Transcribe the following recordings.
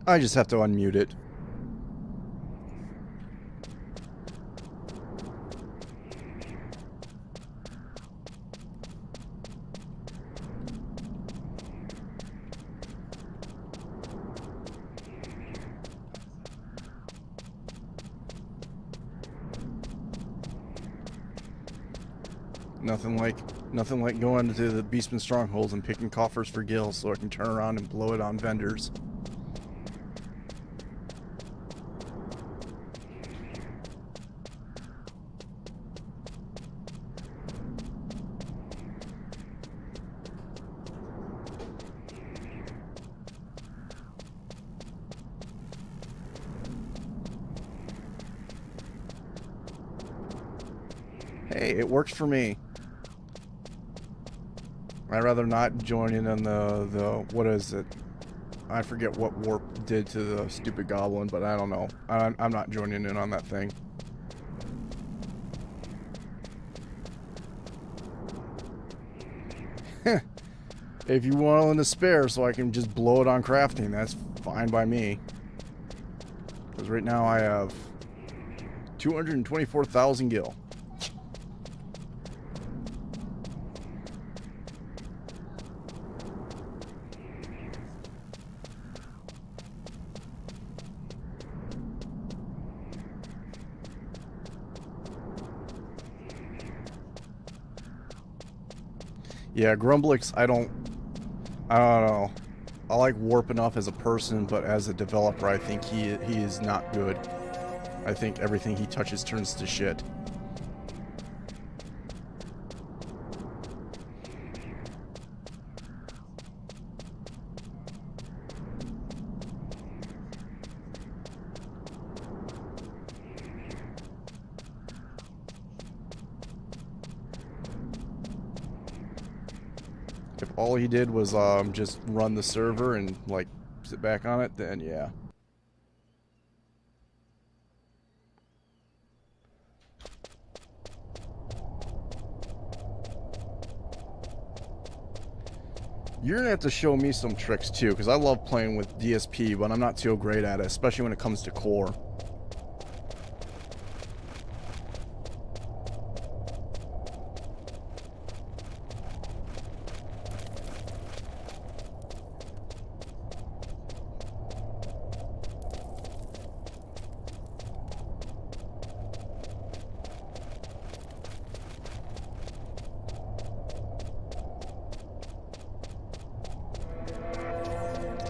I just have to unmute it. Nothing like going to the Beastman strongholds and picking coffers for gills so I can turn around and blow it on vendors. Hey, it works for me. I'd rather not join in on the what is it? I forget what warp did to the stupid goblin, but I don't know. I'm not joining in on that thing. If you're willing to spare so I can just blow it on crafting, that's fine by me. Because right now I have 224,000 gil. Yeah, Grumblix, I don't know. I like Warp enough as a person, but as a developer, I think he is not good. I think everything he touches turns to shit. If all he did was just run the server and like sit back on it, then yeah. You're gonna have to show me some tricks too, because I love playing with DSP, but I'm not too great at it, especially when it comes to core.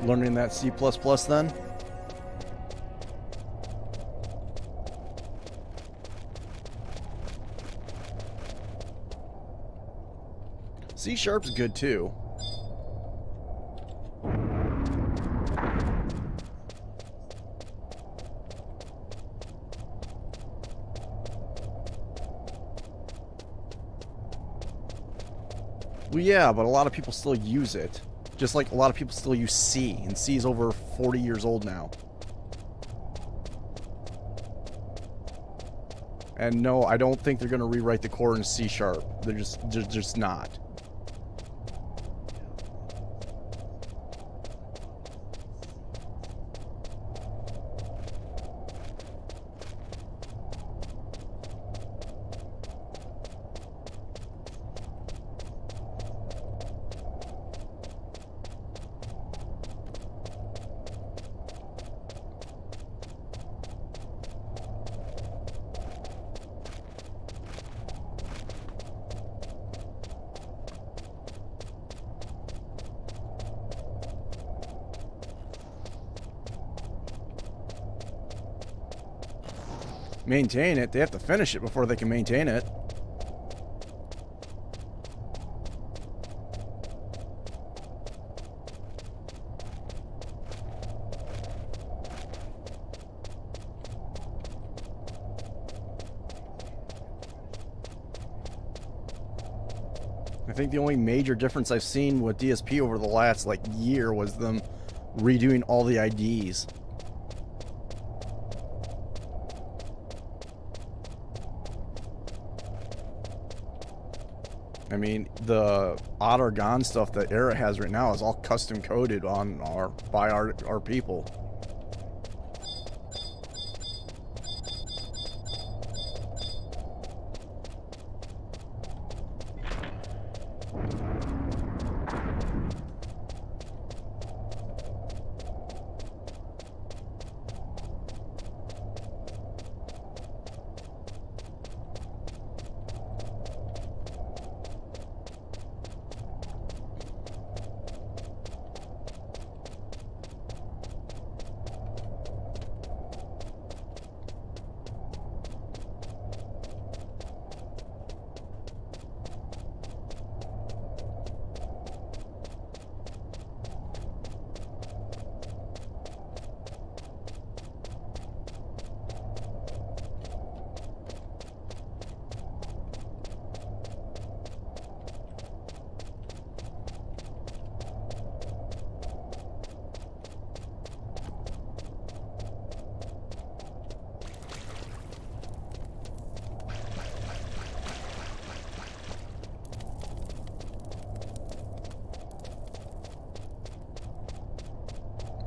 Learning that C++ then? C#'s good too. Well, yeah, but a lot of people still use it. Just like a lot of people still use C, and C is over 40 years old now. And no, I don't think they're going to rewrite the core in C#. They're just not. Maintain it. They have to finish it before they can maintain it. I think the only major difference I've seen with DSP over the last like year was them redoing all the IDs. I mean, the Otter Gone stuff that Era has right now is all custom coded on by our people.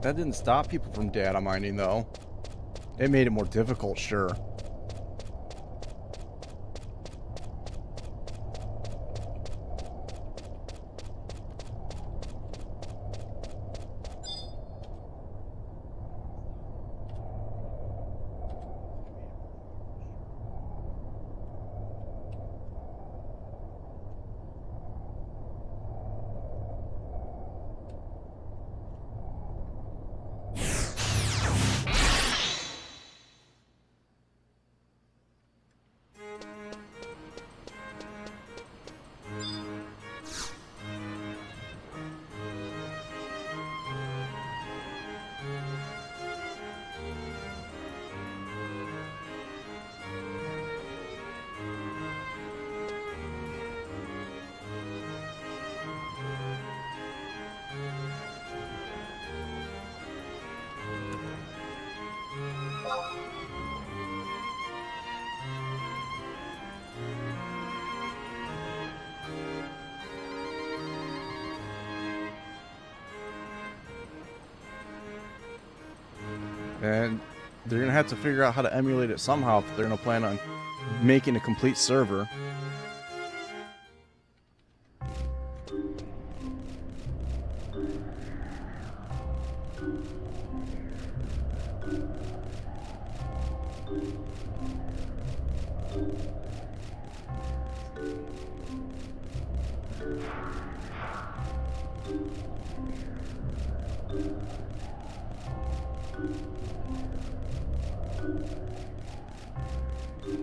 That didn't stop people from data mining, though. It made it more difficult, sure. And they're going to have to figure out how to emulate it somehow if they're going to plan on making a complete server.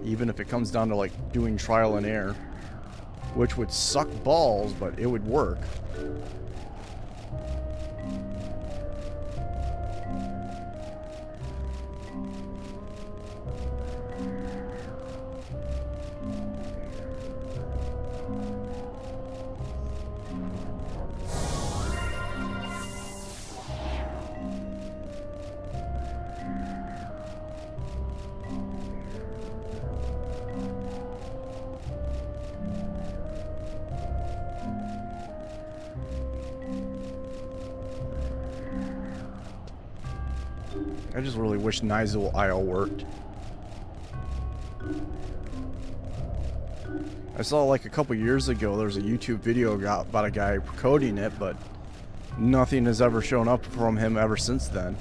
Even if it comes down to like doing trial and error, which would suck balls, but it would work. I just really wish Nizul IO worked. I saw like a couple years ago there was a YouTube video about a guy coding it, but nothing has ever shown up from him ever since then.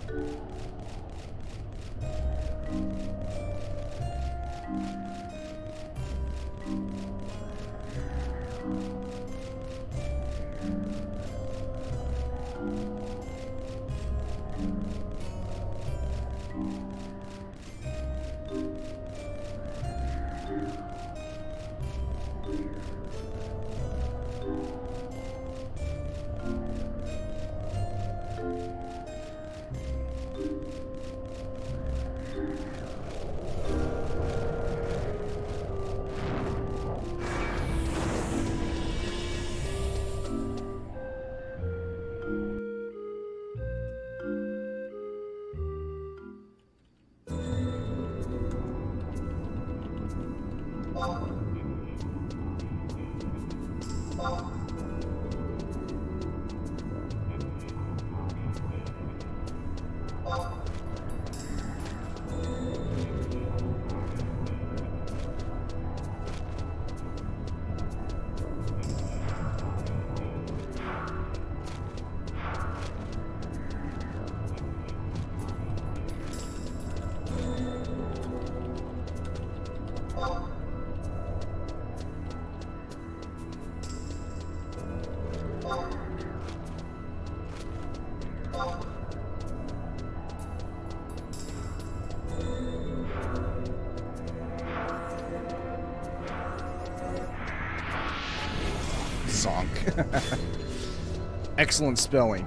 Zonk. Excellent spelling.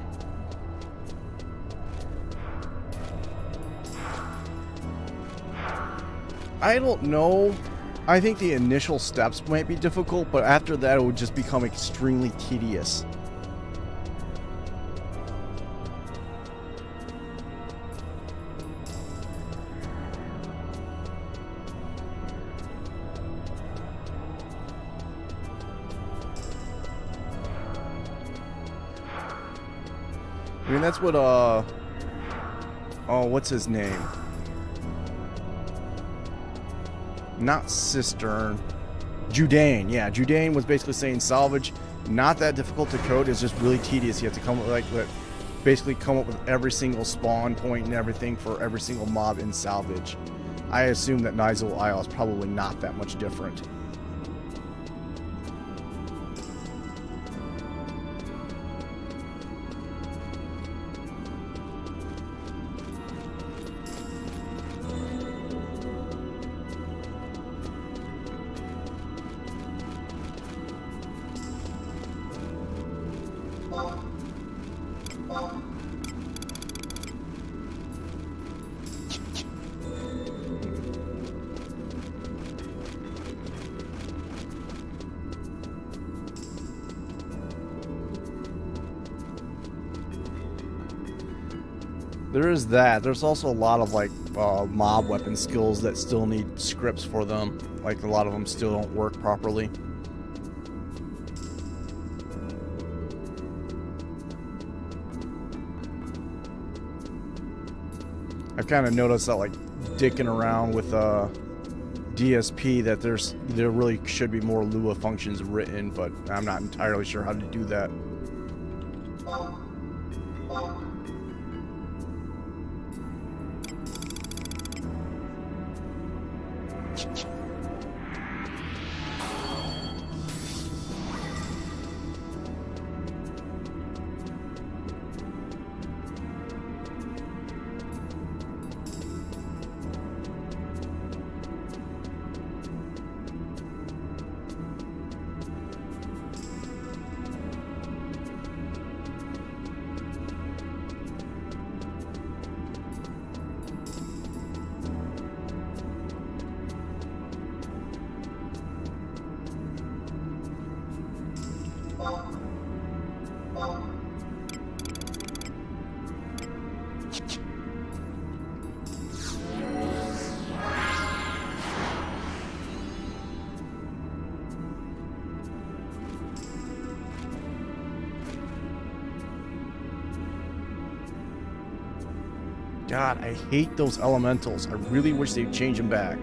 I don't know. I think the initial steps might be difficult, but after that it would just become extremely tedious. I mean, that's what Oh, what's his name? Not Cistern. Judane. Yeah, Judane was basically saying salvage, not that difficult to code. It's just really tedious. You have to come up with basically come up with every single spawn point and everything for every single mob in salvage. I assume that Nizul Isle is probably not that much different. There is that. There's also a lot of like mob weapon skills that still need scripts for them. Like a lot of them still don't work properly. I've kind of noticed that like dicking around with DSP that there really should be more Lua functions written, but I'm not entirely sure how to do that. God, I hate those elementals. I really wish they'd change them back.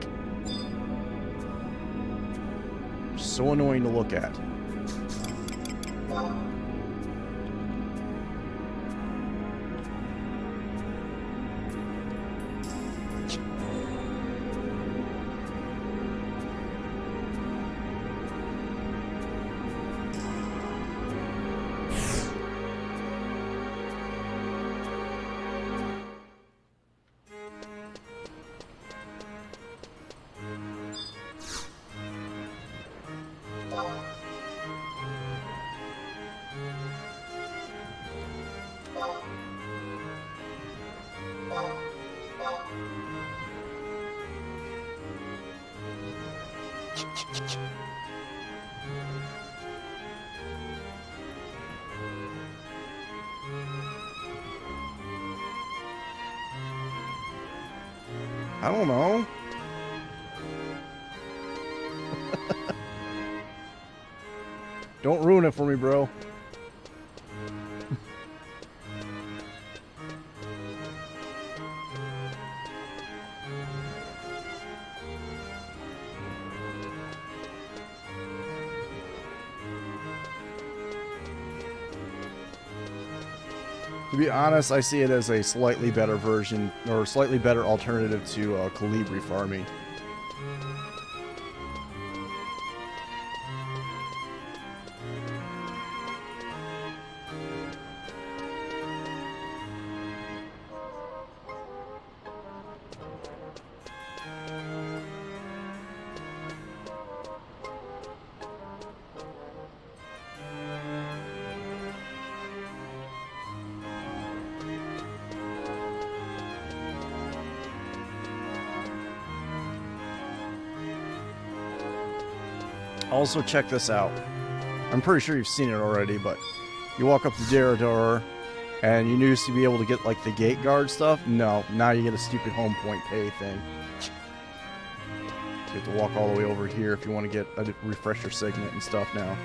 They're so annoying to look at. I don't know. Don't ruin it for me, bro. To be honest, I see it as a slightly better version, or slightly better alternative to Calibri farming. Also, check this out. I'm pretty sure you've seen it already, but you walk up to Derador, and you used to be able to get like the gate guard stuff. No, now you get a stupid home point pay thing. You have to walk all the way over here if you want to get a refresher segment and stuff now.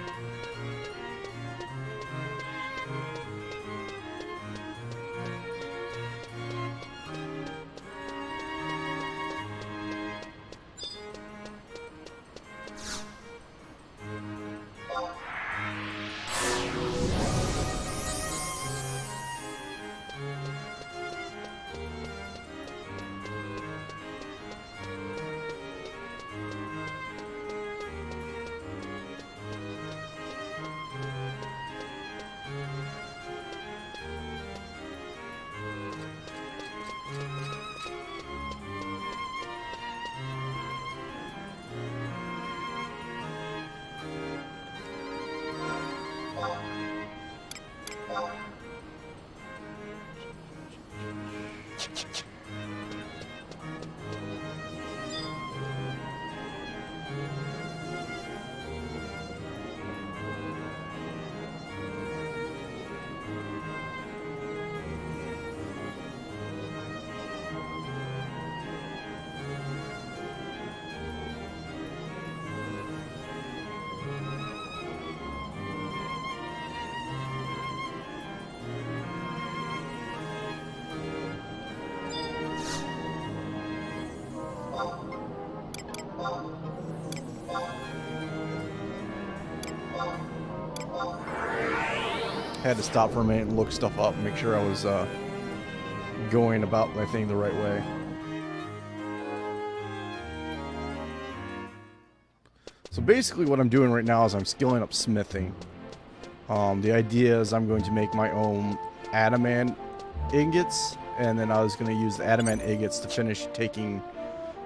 Had to stop for a minute and look stuff up and make sure I was going about my thing the right way. So basically what I'm doing right now is I'm skilling up smithing. The idea is I'm going to make my own adamant ingots, and then I was going to use the adamant ingots to finish taking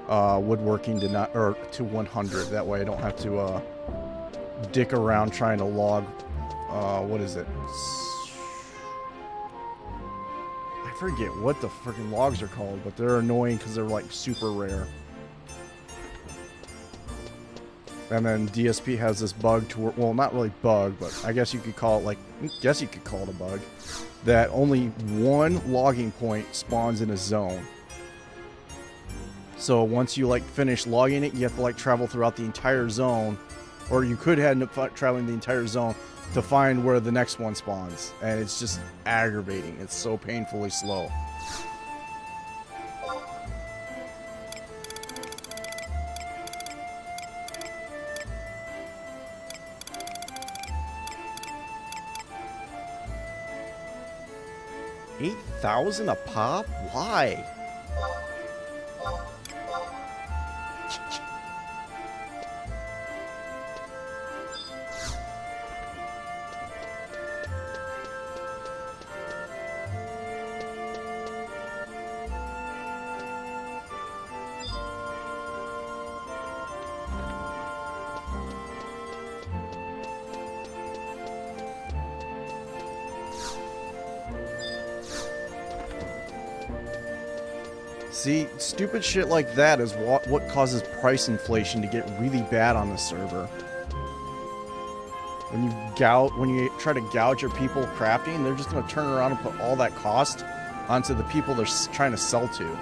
woodworking to 100. That way I don't have to dick around trying to log. What is it? I forget what the freaking logs are called, but they're annoying because they're like super rare. And then DSP has this bug to where, well, not really bug, but I guess you could call it a bug, that only one logging point spawns in a zone. So once you like finish logging it, you have to like travel throughout the entire zone, or you could end up traveling the entire zone to find where the next one spawns, and it's just aggravating. It's so painfully slow. $8,000 a pop? Why? See, stupid shit like that is what causes price inflation to get really bad on the server. When you try to gouge your people crafting, they're just going to turn around and put all that cost onto the people they're trying to sell to.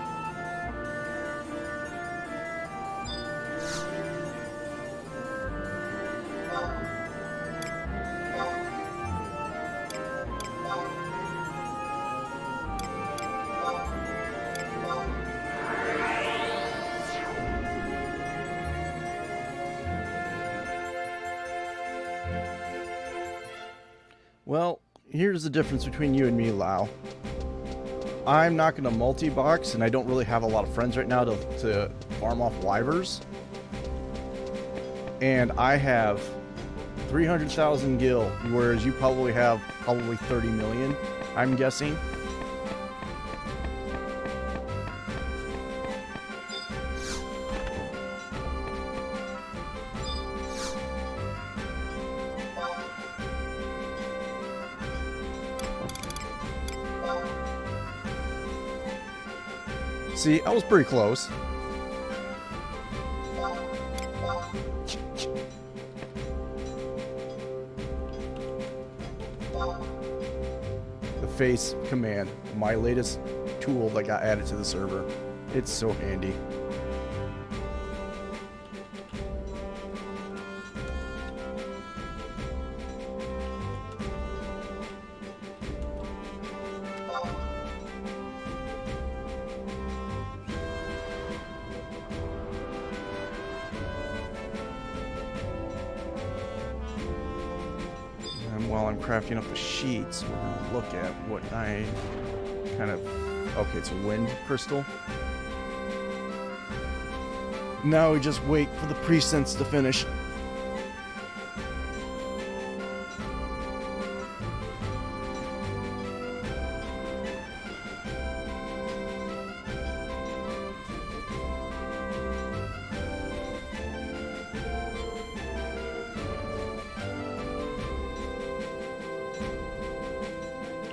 Well, here's the difference between you and me, Lau. I'm not going to multi-box, and I don't really have a lot of friends right now to farm off wyvers. And I have 300,000 gil, whereas you probably have 30 million, I'm guessing. See, I was pretty close. The face command, my latest tool that got added to the server. It's so handy. While I'm crafting up the sheets, we're going to look at what I kind of... Okay, it's a wind crystal. Now we just wait for the presents to finish.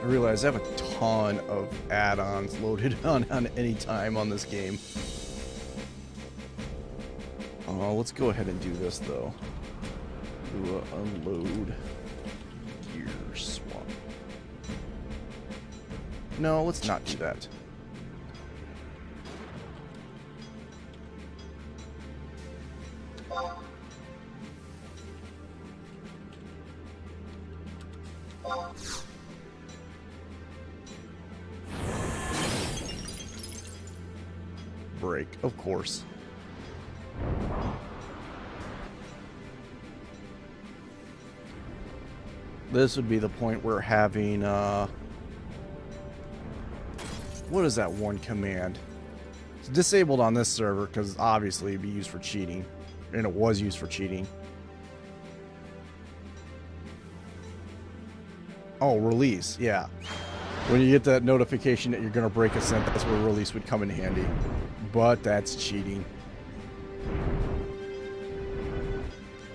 I realize I have a ton of add-ons loaded on any time on this game. Let's go ahead and do this though. Do a unload gear swap. No, let's not do that. Break, of course. This would be the point where having, what is that one command? It's disabled on this server because obviously it'd be used for cheating. And it was used for cheating. Oh, release, yeah. When you get that notification that you're going to break a scent, that's where release would come in handy. But that's cheating.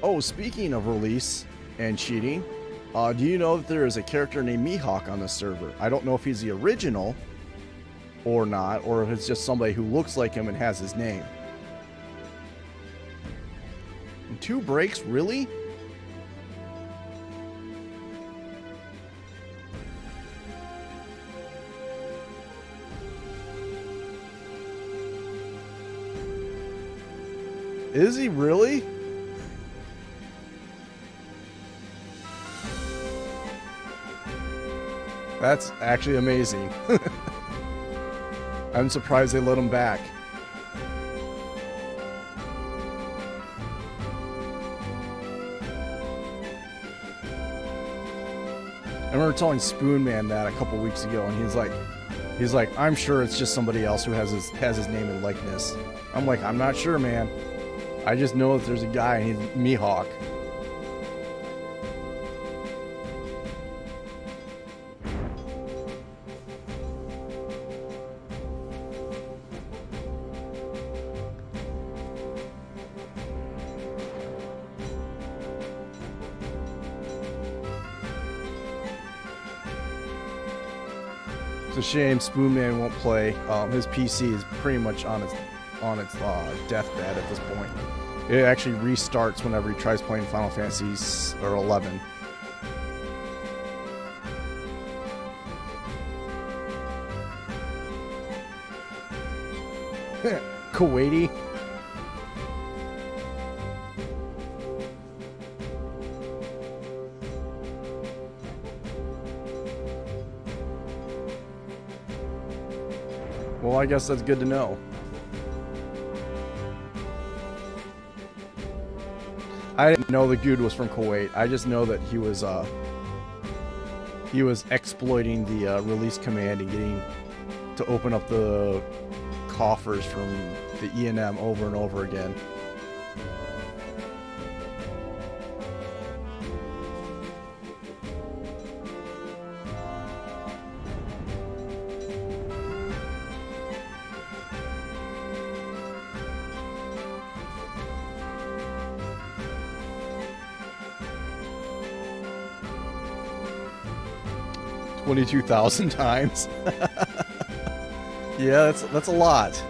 Oh, speaking of release and cheating, do you know that there is a character named Mihawk on this server? I don't know if he's the original or not, or if it's just somebody who looks like him and has his name. And 2 breaks, really? Is he really? That's actually amazing. I'm surprised they let him back. I remember telling Spoonman that a couple weeks ago, and he's like, I'm sure it's just somebody else who has his name and likeness. I'm like, I'm not sure, man. I just know that there's a guy and he's Mihawk. It's a shame Spoonman won't play. His PC is pretty much on its deathbed at this point. It actually restarts whenever he tries playing Final Fantasy or 11. Kuwaiti. Well, I guess that's good to know. I didn't know the dude was from Kuwait. I just know that he was exploiting the release command and getting to open up the coffers from the E&M over and over again. $22,000 times. Yeah, that's a lot.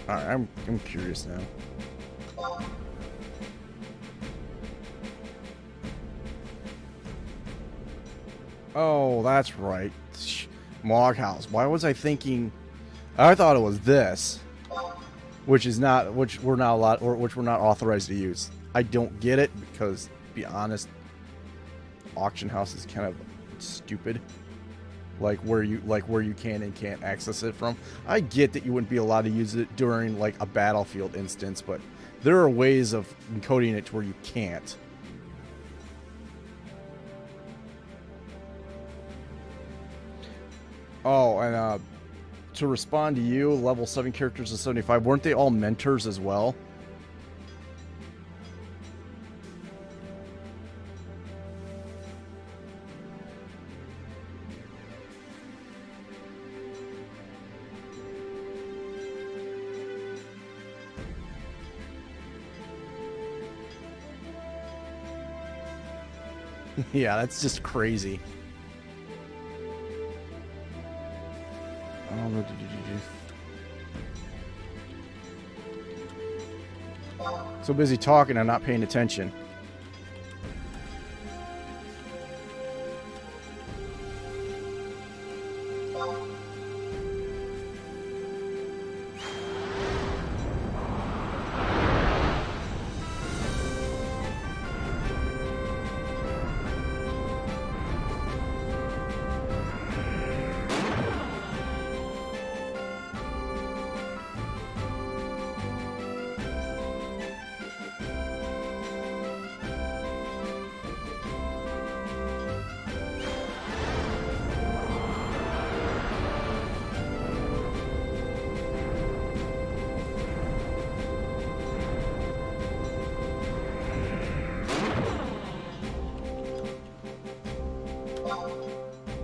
All right, I'm curious now. Oh, that's right. Moghouse. Why was I thinking? I thought it was this, which we're not allowed, or which we're not authorized to use. I don't get it because, to be honest, auction house is kind of stupid. Like where you can and can't access it from. I get that you wouldn't be allowed to use it during like a battlefield instance, but there are ways of encoding it to where you can't. Oh, and to respond to you, level 7 characters of 75, weren't they all mentors as well? Yeah, that's just crazy. So busy talking and not paying attention.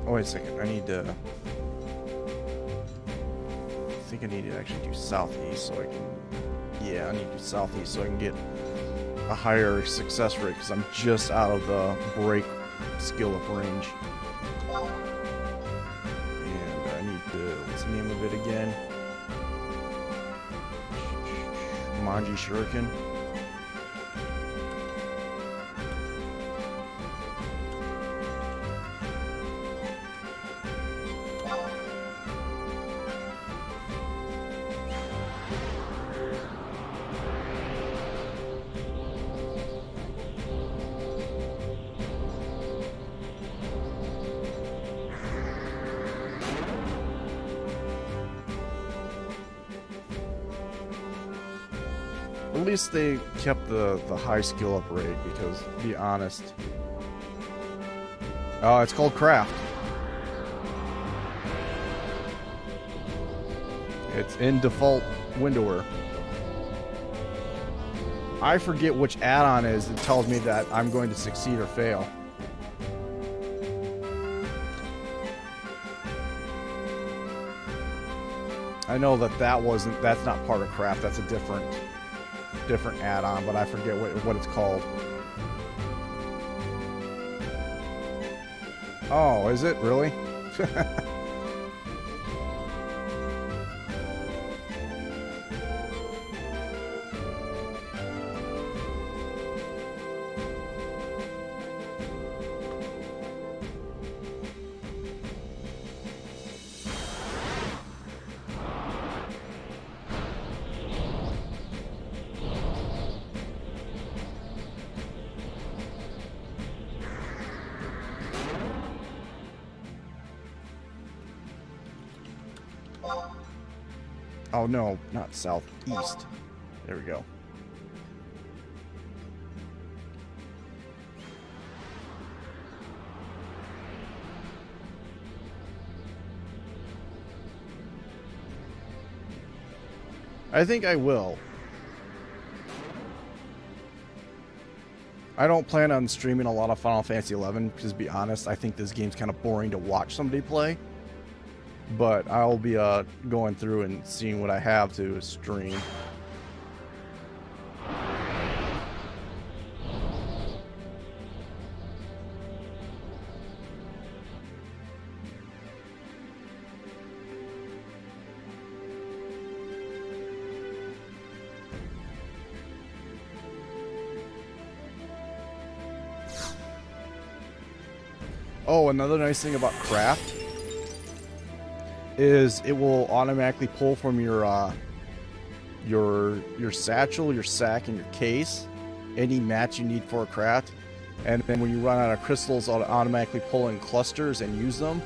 Oh, wait a second. I think I need to actually do southeast so I can... Yeah, I need to do southeast so I can get a higher success rate because I'm just out of the break skill up range. And I need to... What's the name of it again? Manji Shuriken. At least they kept the high skill up rate because, to be honest... Oh, it's called Craft. It's in default windower. I forget which add-on is that tells me that I'm going to succeed or fail. I know that's not part of Craft, that's a different add-on, but I forget what it's called. Oh, is it really? Oh no, not southeast. There we go. I think I will. I don't plan on streaming a lot of Final Fantasy XI because, to be honest, I think this game's kind of boring to watch somebody play. But I'll be going through and seeing what I have to stream. Oh, another nice thing about Craft is it will automatically pull from your satchel, your sack, and your case any mats you need for a craft, and then when you run out of crystals, it'll automatically pull in clusters and use them.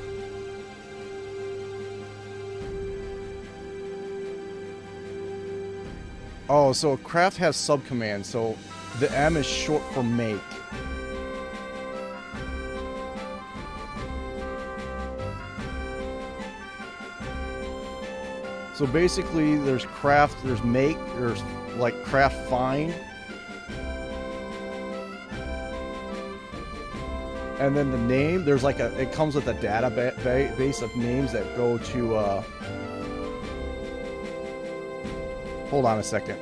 Oh, so Craft has subcommands, so the M is short for make. So basically, there's craft, there's make, there's like craft find, and then the name. There's like it comes with a database of names that go to. Hold on a second.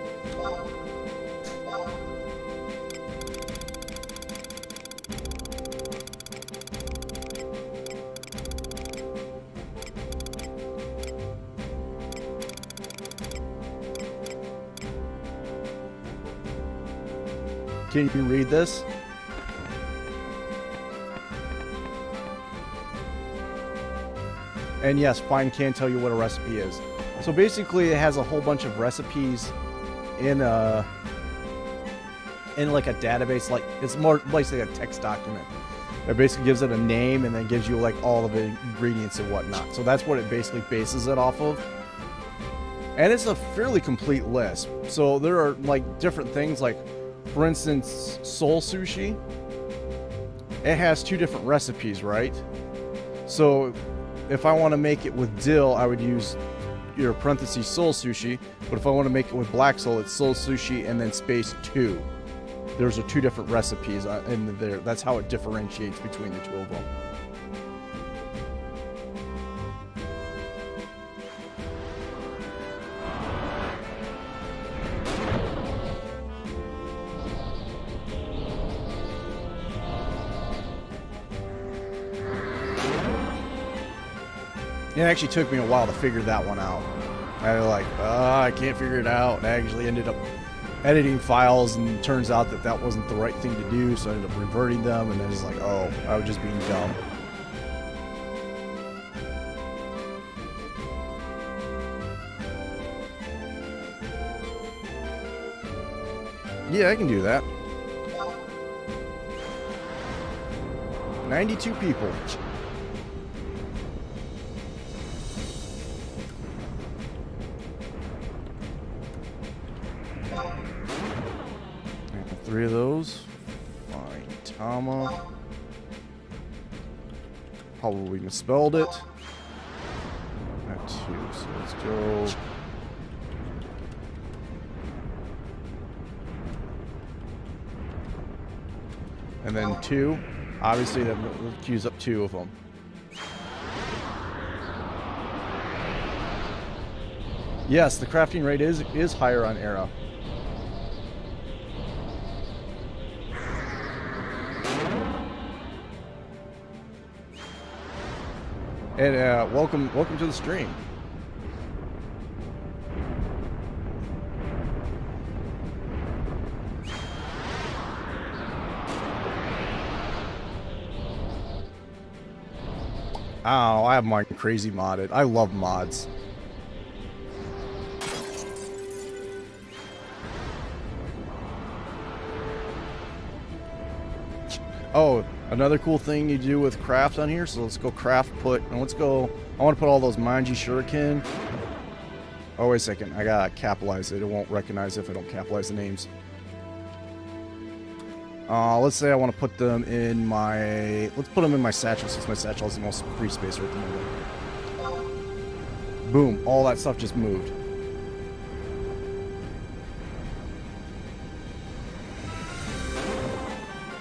Can you read this? And yes, Fine can tell you what a recipe is. So basically, it has a whole bunch of recipes in like a database. Like, it's more like a text document. It basically gives it a name and then gives you like all of the ingredients and whatnot. So that's what it basically bases it off of. And it's a fairly complete list. So there are like different things, like for instance, soul sushi. It has 2 different recipes, right? So if I want to make it with dill, I would use your parentheses soul sushi. But if I want to make it with black soul, it's soul sushi and then space 2. There's 2 different recipes in there. That's how it differentiates between the 2 of them. It actually took me a while to figure that one out. I was like, I can't figure it out. And I actually ended up editing files, and it turns out that that wasn't the right thing to do, so I ended up reverting them, and then it's like, oh, I was just being dumb. Yeah, I can do that. 92 people. And 3 of those. Fine. Tama. Probably misspelled it. Got 2, so let's go. And then 2. Obviously, that queues up 2 of them. Yes, the crafting rate is higher on Era. And welcome to the stream. Oh, I have mine crazy modded. I love mods. Oh, another cool thing you do with craft on here. So let's go craft and let's go. I want to put all those manji shuriken. Oh, wait a second. I gotta capitalize it. It won't recognize if I don't capitalize the names. Let's say I want to put them in my... Let's put them in my satchel, since my satchel has the most free space right at the moment. Boom. All that stuff just moved.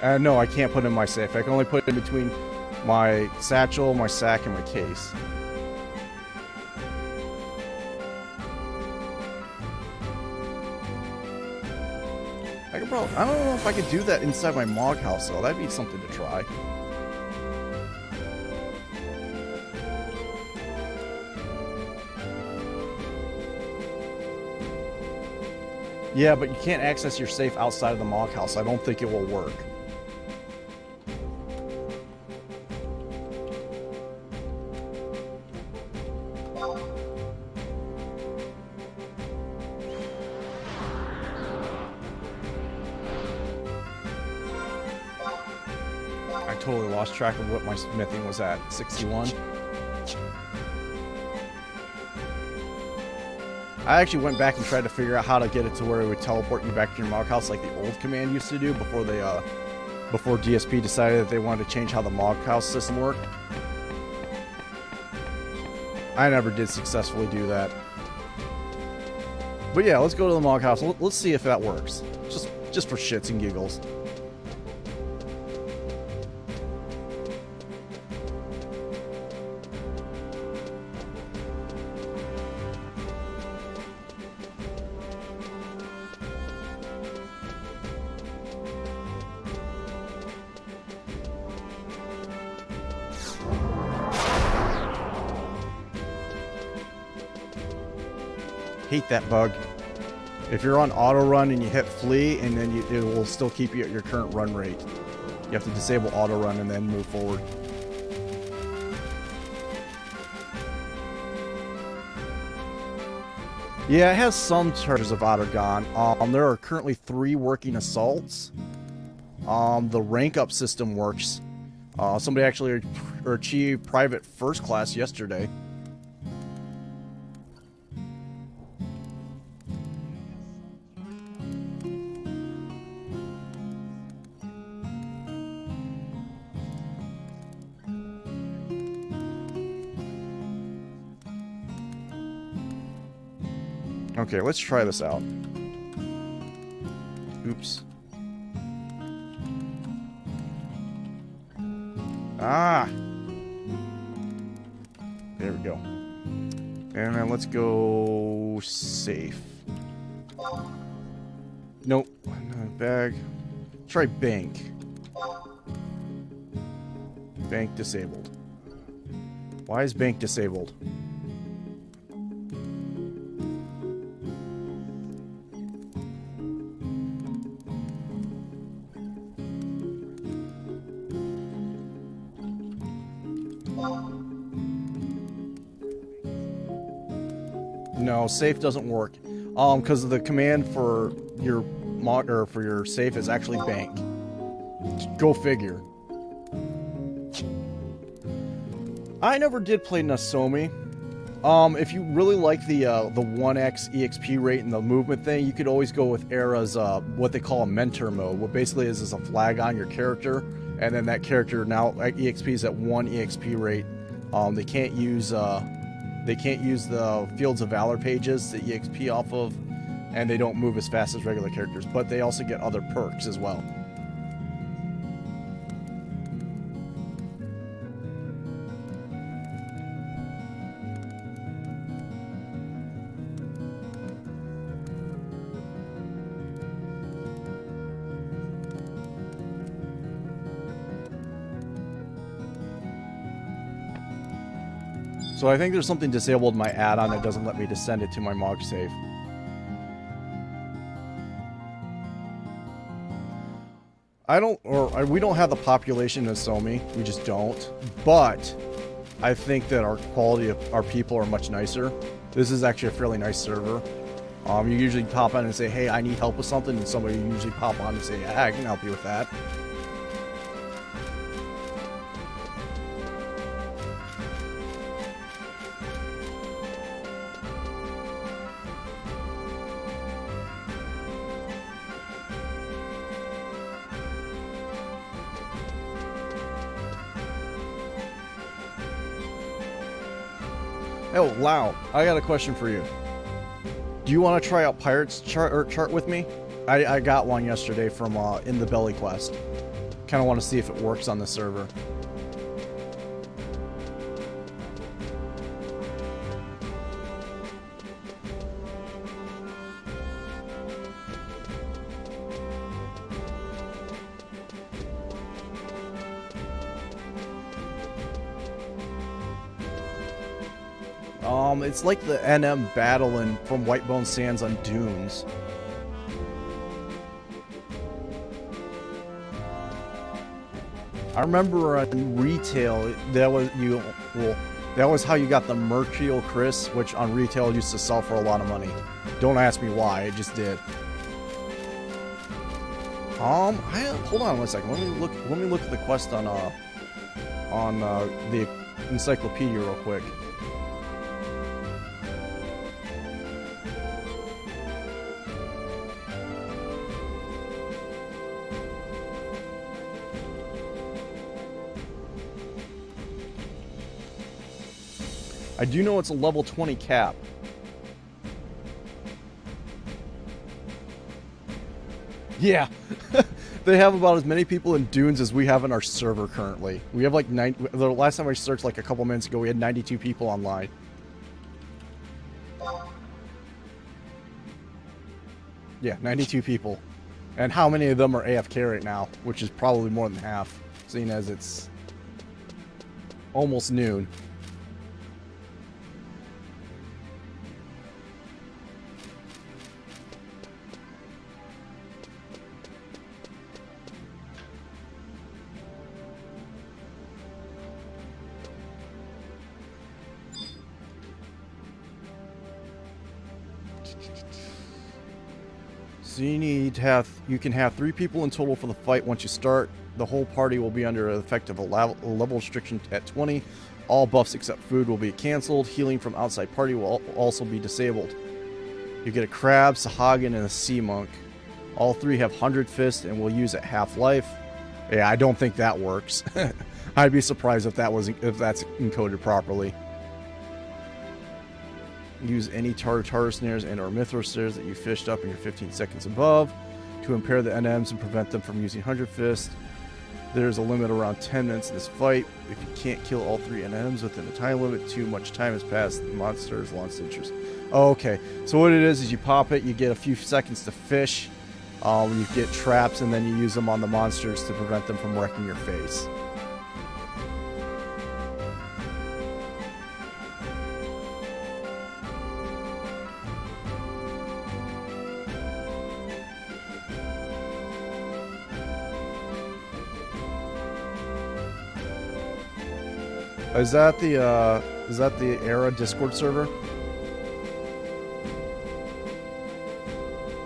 No, I can't put it in my safe. I can only put it in between my satchel, my sack, and my case. I don't know if I could do that inside my Mog house, though. That'd be something to try. Yeah, but you can't access your safe outside of the Mog house. I don't think it will work. Totally lost track of what my smithing was at. 61. I actually went back and tried to figure out how to get it to where it would teleport you back to your Mog house like the old command used to do before they before DSP decided that they wanted to change how the Mog house system worked. I never did successfully do that. But yeah, let's go to the Mog house. Let's see if that works. Just for shits and giggles. Hate that bug. If you're on auto run and you hit flee, and then it will still keep you at your current run rate. You have to disable auto run and then move forward. Yeah, it has some charges of auto gone. There are currently 3 working assaults. The rank up system works. Somebody actually achieved private first class yesterday. Okay, let's try this out. Oops. Ah! There we go. And then let's go safe. Nope. Bag. Try bank. Bank disabled. Why is bank disabled? No, safe doesn't work. Because the command for your mod or for your safe is actually bank. Go figure. I never did play Nasomi. If you really like the 1x EXP rate and the movement thing, you could always go with Era's what they call a mentor mode. What basically is a flag on your character, and then that character now EXP is at 1 EXP rate. They can't use the Fields of Valor pages that EXP off of, and they don't move as fast as regular characters, but they also get other perks as well. So I think there's something disabled in my add-on that doesn't let me just send it to my Mog save. We don't have the population of Somi. We just don't. But I think that our quality of our people are much nicer. This is actually a fairly nice server. You usually pop on and say, hey, I need help with something, and somebody usually pop on and say, yeah, I can help you with that. Oh, Lau, I got a question for you. Do you want to try out Pirates chart with me? I got one yesterday from In the Belly Quest. Kind of want to see if it works on the server. It's like the NM battle from Whitebone Sands on Dunes. I remember on retail that was how you got the Mercurial Chris, which on retail used to sell for a lot of money. Don't ask me why, it just did. Hold on one second. Let me look at the quest on the encyclopedia real quick. I do know it's a level 20 cap. Yeah. They have about as many people in Dunes as we have in our server currently. We have like the last time I searched like a couple minutes ago, we had 92 people online. Yeah, 92 people. And how many of them are AFK right now? Which is probably more than half, seeing as it's almost noon. So you can have 3 people in total for the fight once you start. The whole party will be under the effect of a level restriction at 20. All buffs except food will be canceled. Healing from outside party will also be disabled. You get a crab, Sahagin, and a sea monk. All 3 have 100 Fist and will use at half-life. Yeah, I don't think that works. I'd be surprised if that's encoded properly. Use any Tartar snares and or Mithra snares that you fished up in your 15 seconds above to impair the NMs and prevent them from using 100 Fist. There's a limit around 10 minutes in this fight. If you can't kill all 3 NMs within the time limit, too much time has passed. The monster has lost interest. Oh, okay, so what it is you pop it, you get a few seconds to fish. You get traps, and then you use them on the monsters to prevent them from wrecking your face. Is that the Era Discord server?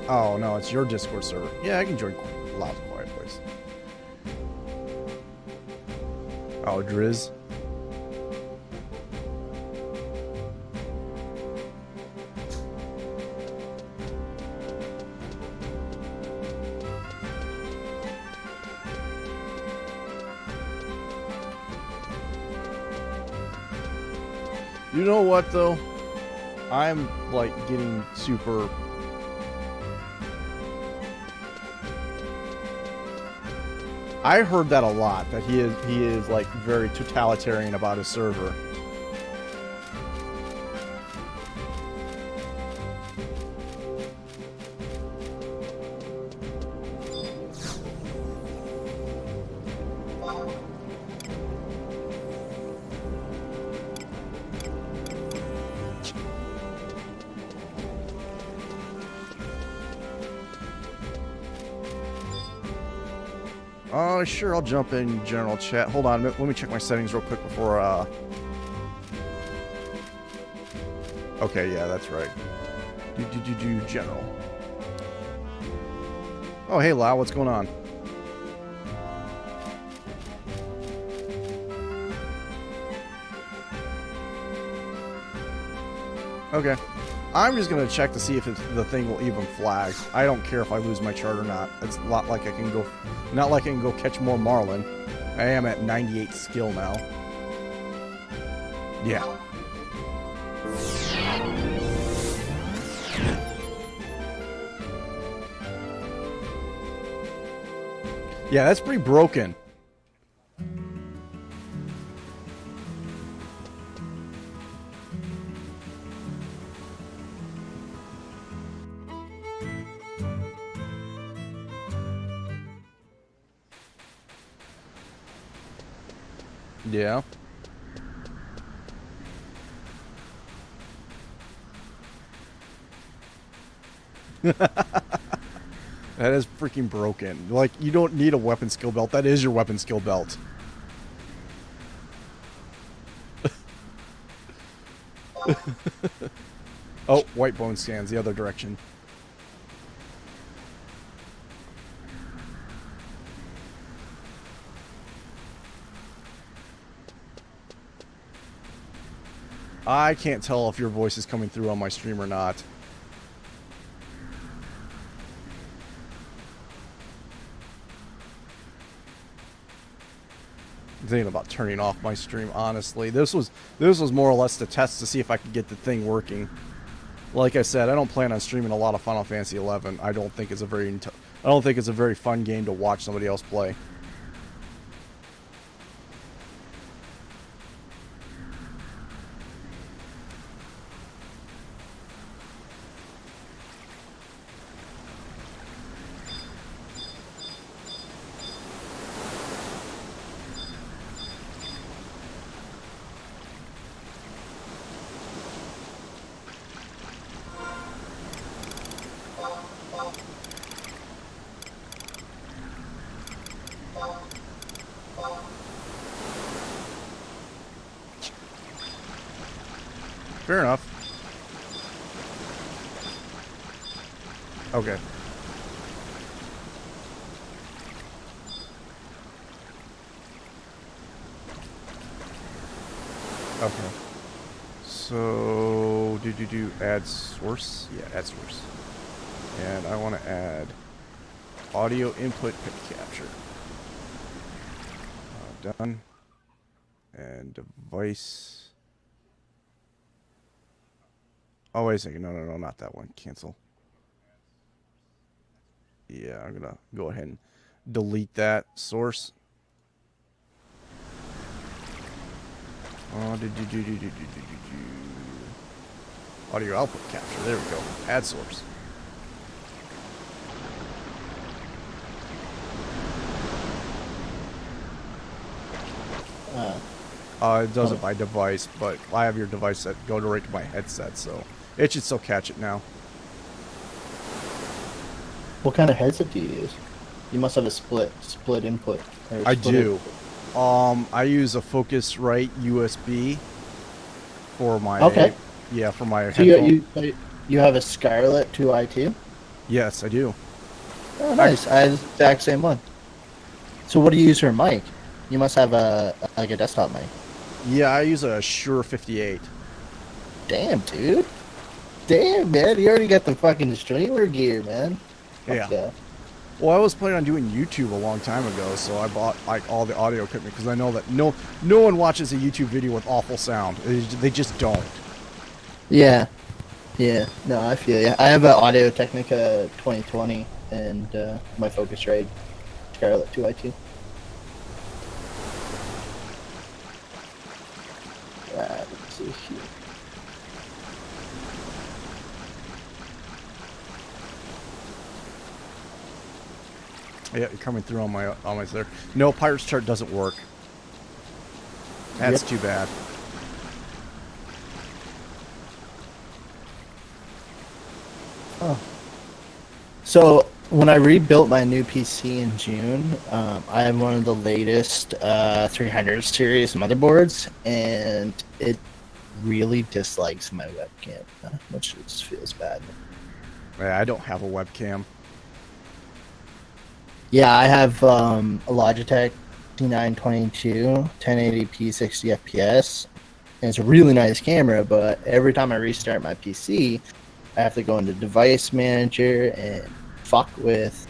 Oh no, it's your Discord server. Yeah, I can join Loud Quiet Place. Oh, Driz. You know what though? I'm like getting super. I heard that a lot, that he is like very totalitarian about his server. Sure, I'll jump in general chat. Hold on, let me check my settings real quick before, Okay, yeah, that's right. General. Oh, hey, Lau, what's going on? Okay. I'm just gonna check to see if the thing will even flag. I don't care if I lose my chart or not. It's a lot like I can go, not like I can go catch more marlin. I am at 98 skill now. Yeah. Yeah, that's pretty broken. Yeah. That is freaking broken. Like, you don't need a weapon skill belt. That is your weapon skill belt. Oh, white bone scans the other direction. I can't tell if your voice is coming through on my stream or not. I'm thinking about turning off my stream, honestly. This was more or less to test to see if I could get the thing working. Like I said, I don't plan on streaming a lot of Final Fantasy XI. I don't think it's a very fun game to watch somebody else play. Fair enough. Okay. Okay. So, do add source? Yeah, add source. And I want to add audio input pick capture. Done. And device. Oh, wait a second. No, not that one. Cancel. Yeah, I'm going to go ahead and delete that source. Audio output capture. There we go. Add source. It does it by device, but I have your device set go right to my headset, so it should still catch it now. What kind of headset do you use? You must have a split input. I do. I use a Focusrite USB for my for my so headphone. you have a Scarlett 2i too? Yes, I do. Oh, nice. I have the exact same one. So what do you use for a mic? You must have a desktop mic. Yeah, I use a Shure 58. Damn, dude. Damn, man. You already got the fucking streamer gear, man. Yeah. Well, I was planning on doing YouTube a long time ago, so I bought like all the audio equipment because I know that no one watches a YouTube video with awful sound. They just don't. Yeah. Yeah. No, I feel you. I have an Audio Technica 2020 and my Focusrite Scarlett 2i too. Let's see here. Yeah, you're coming through on my there. No, Pirate's chart doesn't work. That's too bad. Oh. So when I rebuilt my new PC in June, I have one of the latest 300 series motherboards, and it really dislikes my webcam, which just feels bad. Yeah, I don't have a webcam. Yeah, I have a Logitech D922, 1080p, 60 FPS, and it's a really nice camera, but every time I restart my PC, I have to go into device manager and fuck with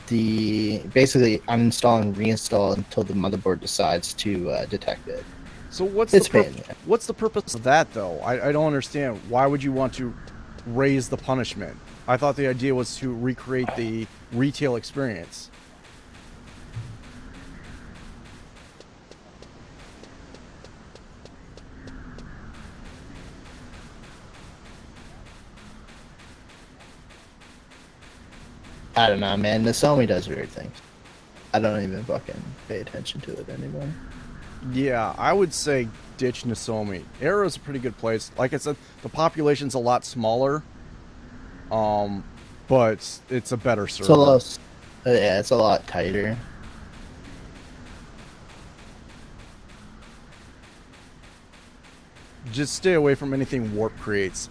basically uninstall and reinstall until the motherboard decides to detect it. So what's the purpose of that though? I don't understand. Why would you want to raise the punishment? I thought the idea was to recreate the retail experience. I don't know, man. The Sony does weird things. I don't even fucking pay attention to it anymore. Yeah, I would say ditch Nozomi. Arrow's a pretty good place. Like I said, the population's a lot smaller, but it's a better server. Yeah, it's a lot tighter. Just stay away from anything Warp creates.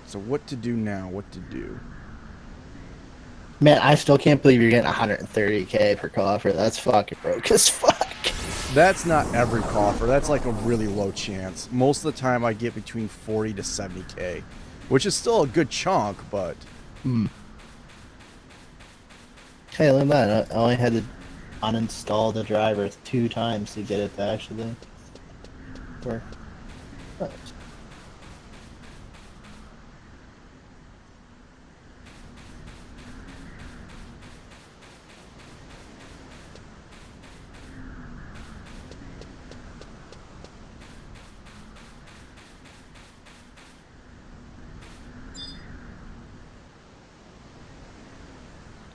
So what to do now? What to do? Man, I still can't believe you're getting 130k per coffer. That's fucking broke as fuck. That's not every coffer. That's like a really low chance. Most of the time I get between 40 to 70k, which is still a good chunk, but... Hey, look at that. I only had to uninstall the driver 2 times to get it to actually work. Nice.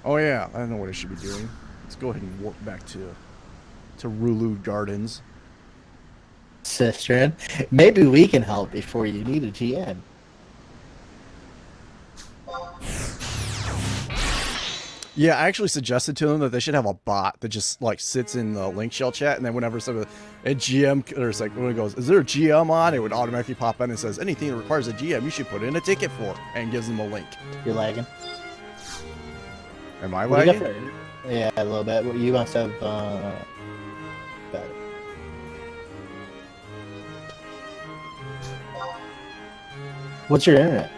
Oh yeah, I know what I should be doing. Let's go ahead and warp back to Rulu Gardens. Sister, maybe we can help before you need a GM. Yeah, I actually suggested to them that they should have a bot that just like sits in the link shell chat, and then whenever a GM or it's like when it goes, "Is there a GM on?" It would automatically pop in and says, "Anything that requires a GM, you should put in a ticket for," and gives them a link. You're lagging. Am I What do you lagging? got for? Yeah, a little bit. You must have. Better. What's your internet?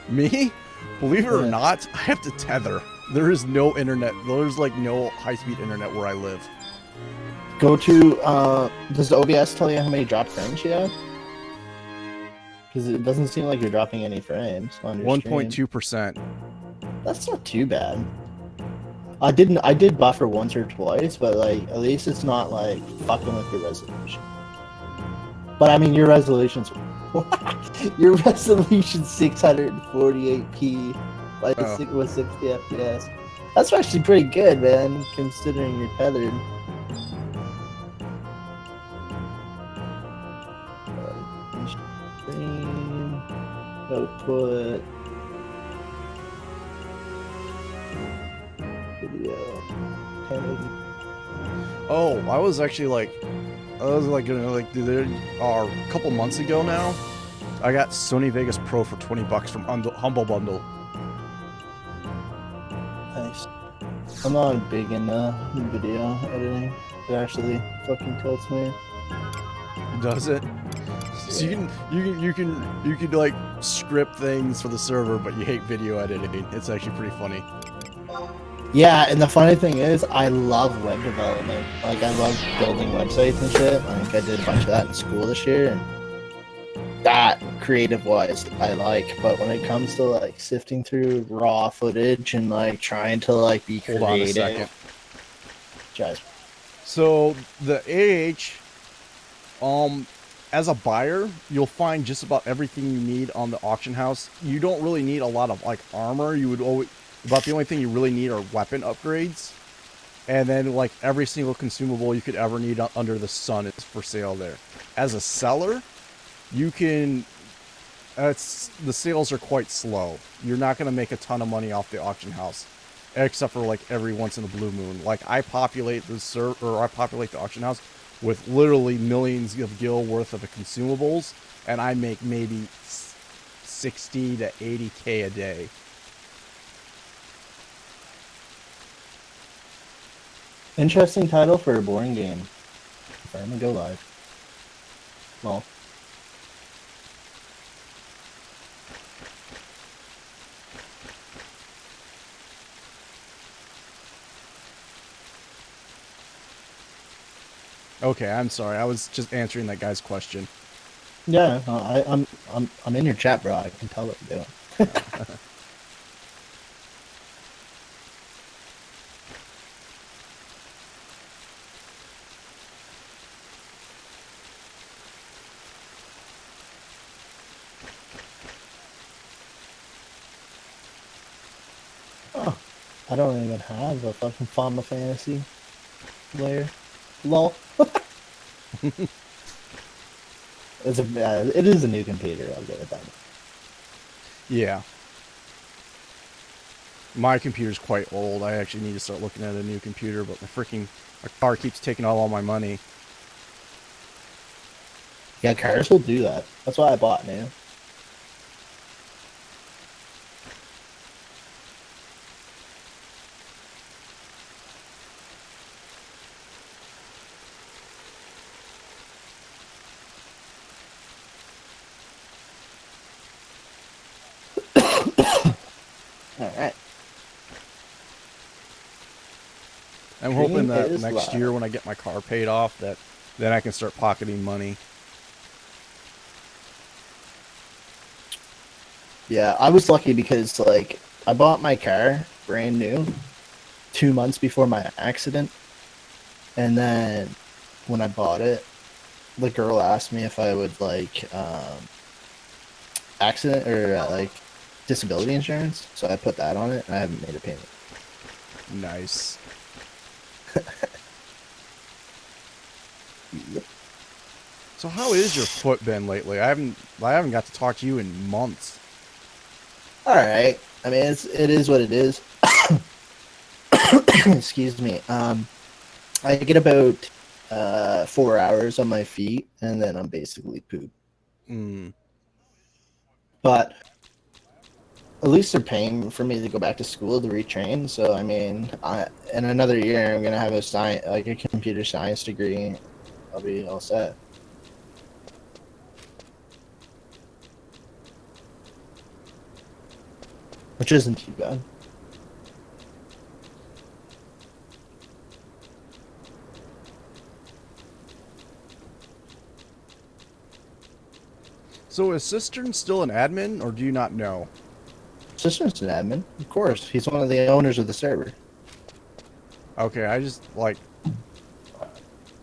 Me? Believe it or Yeah. not, I have to tether. There is no internet. There's like no high-speed internet where I live. Go to. Does OBS tell you how many drop frames you have? Because it doesn't seem like you're dropping any frames on your stream. 1.2%. That's not too bad. I did buffer once or twice, but like at least it's not like fucking with your resolution. But I mean your resolution's your resolution's 648p like with 60 FPS. That's actually pretty good, man, considering you're tethered. Stream output video 1080. Oh, I was gonna like there are a couple months ago now. I got Sony Vegas Pro for $20 from Humble Bundle. Nice. I'm not big in video editing. It actually fucking tilts me. Does it? So you can like script things for the server, but you hate video editing. It's actually pretty funny. Yeah, and the funny thing is, I love web development. Like, I love building websites and shit. Like, I did a bunch of that in school this year, and that, creative-wise, I like. But when it comes to, like, sifting through raw footage and, like, trying to, like, be creative... Hold on a second. Just... So, the AH, as a buyer, you'll find just about everything you need on the auction house. You don't really need a lot of, like, armor. You would always... About the only thing you really need are weapon upgrades. And then, like, every single consumable you could ever need under the sun is for sale there. As a seller, you can... the sales are quite slow. You're not going to make a ton of money off the auction house. Except for, like, every once in a blue moon. Like, I populate the auction house with literally millions of gil worth of consumables. And I make maybe 60 to 80K a day. Interesting title for a boring game. If I'm gonna go live. Well. Okay, I'm sorry. I was just answering that guy's question. Yeah, I'm in your chat, bro. I can tell what you're doing. Oh, I don't even have a fucking Final Fantasy layer. Lol. It is a new computer. I'll get it done. Yeah. My computer's quite old. I actually need to start looking at a new computer, but my car keeps taking all my money. Yeah, cars will do that. That's why I bought new. Alright. I'm hoping that next year when I get my car paid off, that then I can start pocketing money. Yeah, I was lucky because, like, I bought my car brand new 2 months before my accident. And then when I bought it, the girl asked me if I would, like, accident or, like, disability insurance. So I put that on it, and I haven't made a payment. Nice. Yep. So how is your foot been lately? I haven't got to talk to you in months. All right. I mean, it is what it is. Excuse me. I get about 4 hours on my feet, and then I'm basically pooped. Mm. But at least they're paying for me to go back to school to retrain. So I mean, in another year, I'm gonna have a computer science degree. I'll be all set, which isn't too bad. So is Cistern still an admin, or do you not know? Sister's an admin, of course. He's one of the owners of the server. Okay, I just like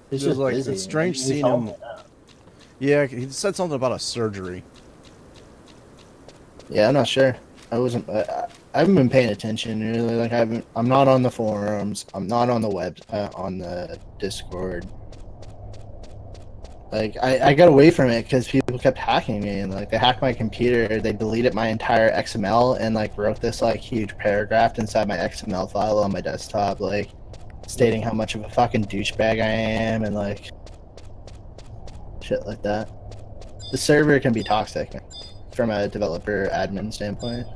He's it was just like busy. it's strange He's seeing home him. now. Yeah, he said something about a surgery. Yeah, I'm not sure. I wasn't. I haven't been paying attention really. Like I haven't. I'm not on the forums. I'm not on the web. On the Discord. Like I got away from it because people kept hacking me, and like they hacked my computer. They deleted my entire XML and like wrote this like huge paragraph inside my XML file on my desktop, like stating how much of a fucking douchebag I am and like shit like that. The server can be toxic from a developer admin standpoint.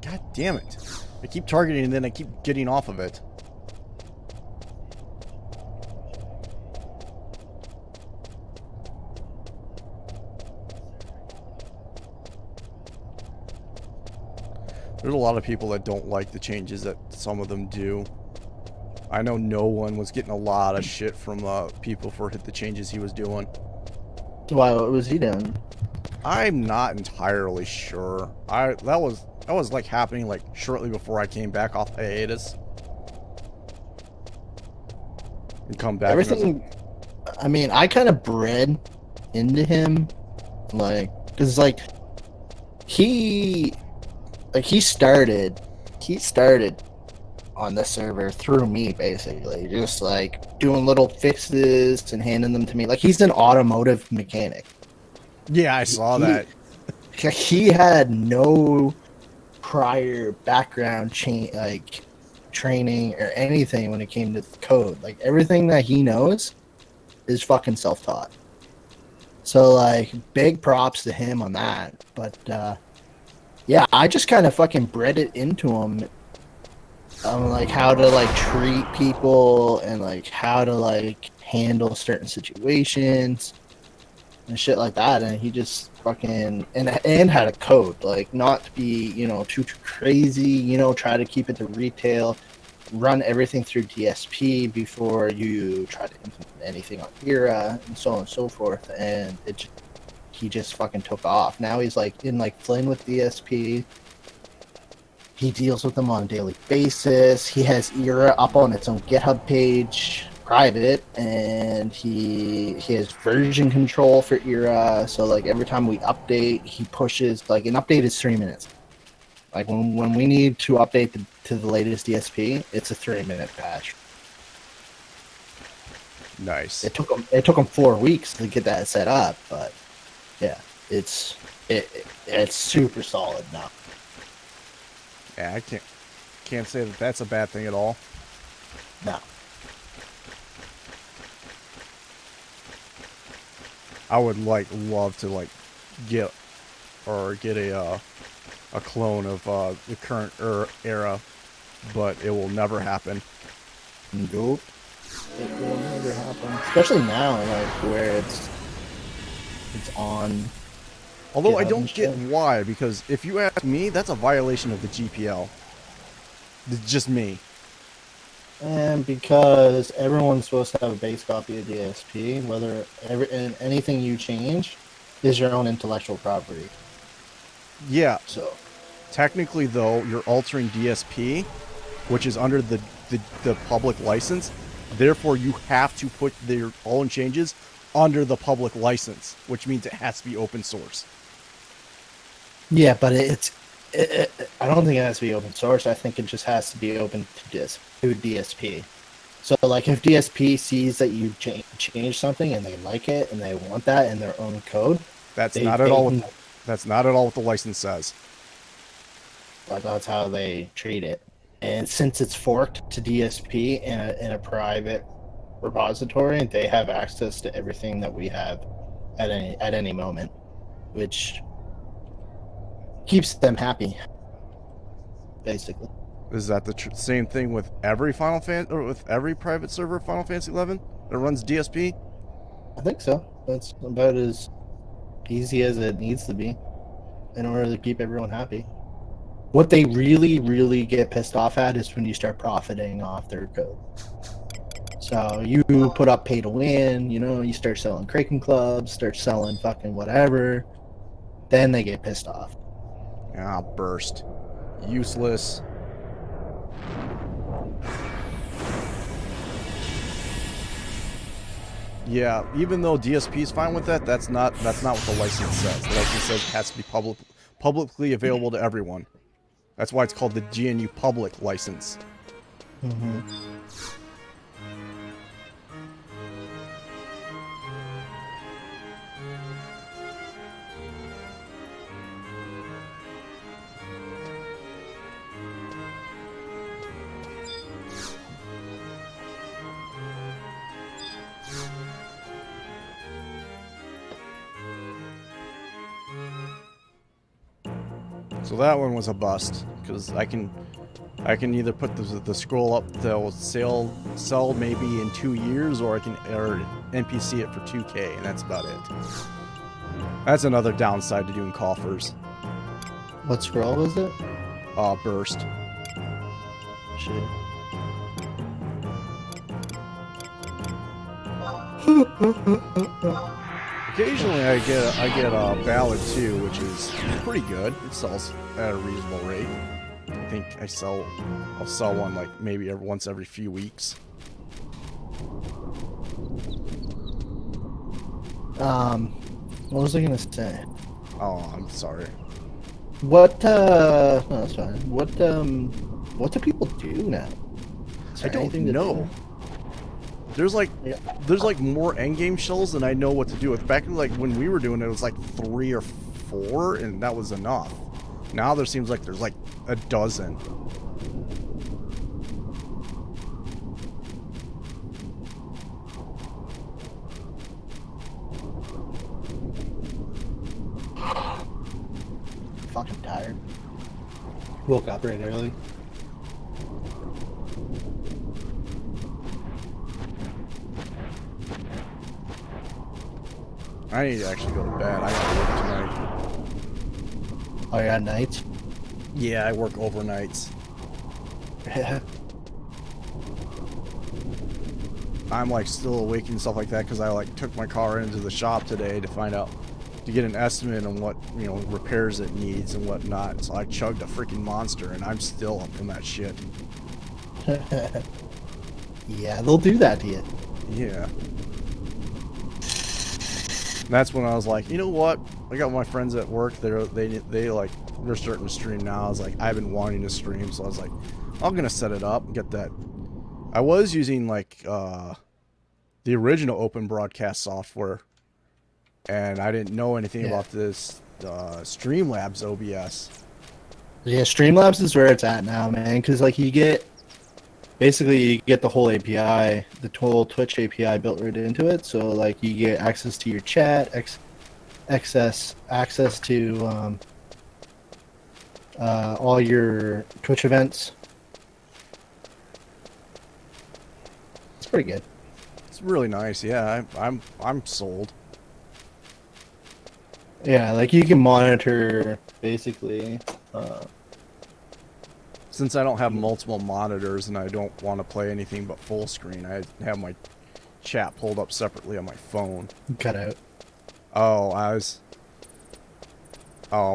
God damn it! I keep targeting and then I keep getting off of it. There's a lot of people that don't like the changes that some of them do. I know no one was getting a lot of shit from people for the changes he was doing. Why? What was he doing? I'm not entirely sure. That was like happening like shortly before I came back off hiatus. And come back. Everything. I mean, I kind of bred into him, like, cause like he he started on the server through me, basically just like doing little fixes and handing them to me. Like he's an automotive mechanic. Yeah, I saw that. He had no prior background like training or anything when it came to code. Like everything that he knows is fucking self-taught. So like big props to him on that. But yeah, I just kind of fucking bred it into him. Like how to like treat people and like how to like handle certain situations and shit like that. And he just fucking and had a code, like not to be, you know, too crazy, you know, try to keep it to retail, run everything through DSP before you try to implement anything on Era and so on and so forth. And he just fucking took off. Now he's like in like Flynn with DSP. He deals with them on a daily basis. He has Era up on its own GitHub page, private, and he has version control for Era. So like every time we update, he pushes like an update is 3 minutes. Like when we need to update to the latest DSP, it's a 3-minute patch. Nice. It took him 4 weeks to get that set up, but yeah, it's super solid now. Yeah, I can't say that that's a bad thing at all. No. I would like love to like get a clone of the current era, but it will never happen. Nope. It will never happen. Especially now, like where it's on. Although I don't get why, because if you ask me, that's a violation of the GPL. It's just me. And because everyone's supposed to have a base copy of DSP, and anything you change is your own intellectual property. Yeah. So technically, though, you're altering DSP, which is under the public license. Therefore, you have to put your own changes under the public license, which means it has to be open source. yeah, but I don't think it has to be open source. I think it just has to be open to DSP. So, like, if DSP sees that you change something and they like it and they want that in their own code, that's not at all what the license says. but that's how they treat it. And since it's forked to DSP in a private repository, they have access to everything that we have at any moment, which keeps them happy, basically. Is that the same thing with every or with every private server of Final Fantasy 11 that runs DSP? I think so. That's about as easy as it needs to be in order to keep everyone happy. What they really, really get pissed off at is when you start profiting off their code. So you put up pay to win, you start selling Kraken clubs, start selling fucking whatever, then they get pissed off. Ah, burst. Useless. Yeah, even though DSP is fine with that, that's not what the license says. The license says it has to be publicly available to everyone. That's why it's called the GNU Public license. Mm-hmm. So that one was a bust because I can either put the scroll up that will sell maybe in 2 years, or NPC it for 2K, and that's about it. That's another downside to doing coffers. What scroll was it? Burst. Shit. Occasionally I get a ballad too, which is pretty good. It sells at a reasonable rate. I think I'll sell one like maybe once every few weeks. What was I gonna say? Oh, I'm sorry. What no, that's fine. What do people do now? I don't know. There's like more endgame shells than I know what to do with. Back like when we were doing it, it was like 3 or 4, and that was enough. Now there seems like there's like a dozen. Fucking tired. Woke up right early. I need to actually go to bed. I gotta work tonight. Oh, you're at night? Yeah, I work overnights. I'm like still awake and stuff like that because I like took my car into the shop today to get an estimate on what repairs it needs and whatnot. So I chugged a freaking monster and I'm still up from that shit. Yeah, they'll do that to you. Yeah. That's when I was like, you know what? I got my friends at work. They're starting to stream now. I was like, I've been wanting to stream, so I was like, I'm gonna set it up and get that. I was using like the original open broadcast software, and I didn't know anything about this Streamlabs OBS. Yeah, Streamlabs is where it's at now, man. Because like you get the whole API, the whole Twitch API built right into it. So like you get access to your chat, access to all your Twitch events. It's pretty good. It's really nice. Yeah, I'm sold. Yeah, like you can monitor basically. Since I don't have multiple monitors and I don't want to play anything but full screen, I have my chat pulled up separately on my phone. Cut out.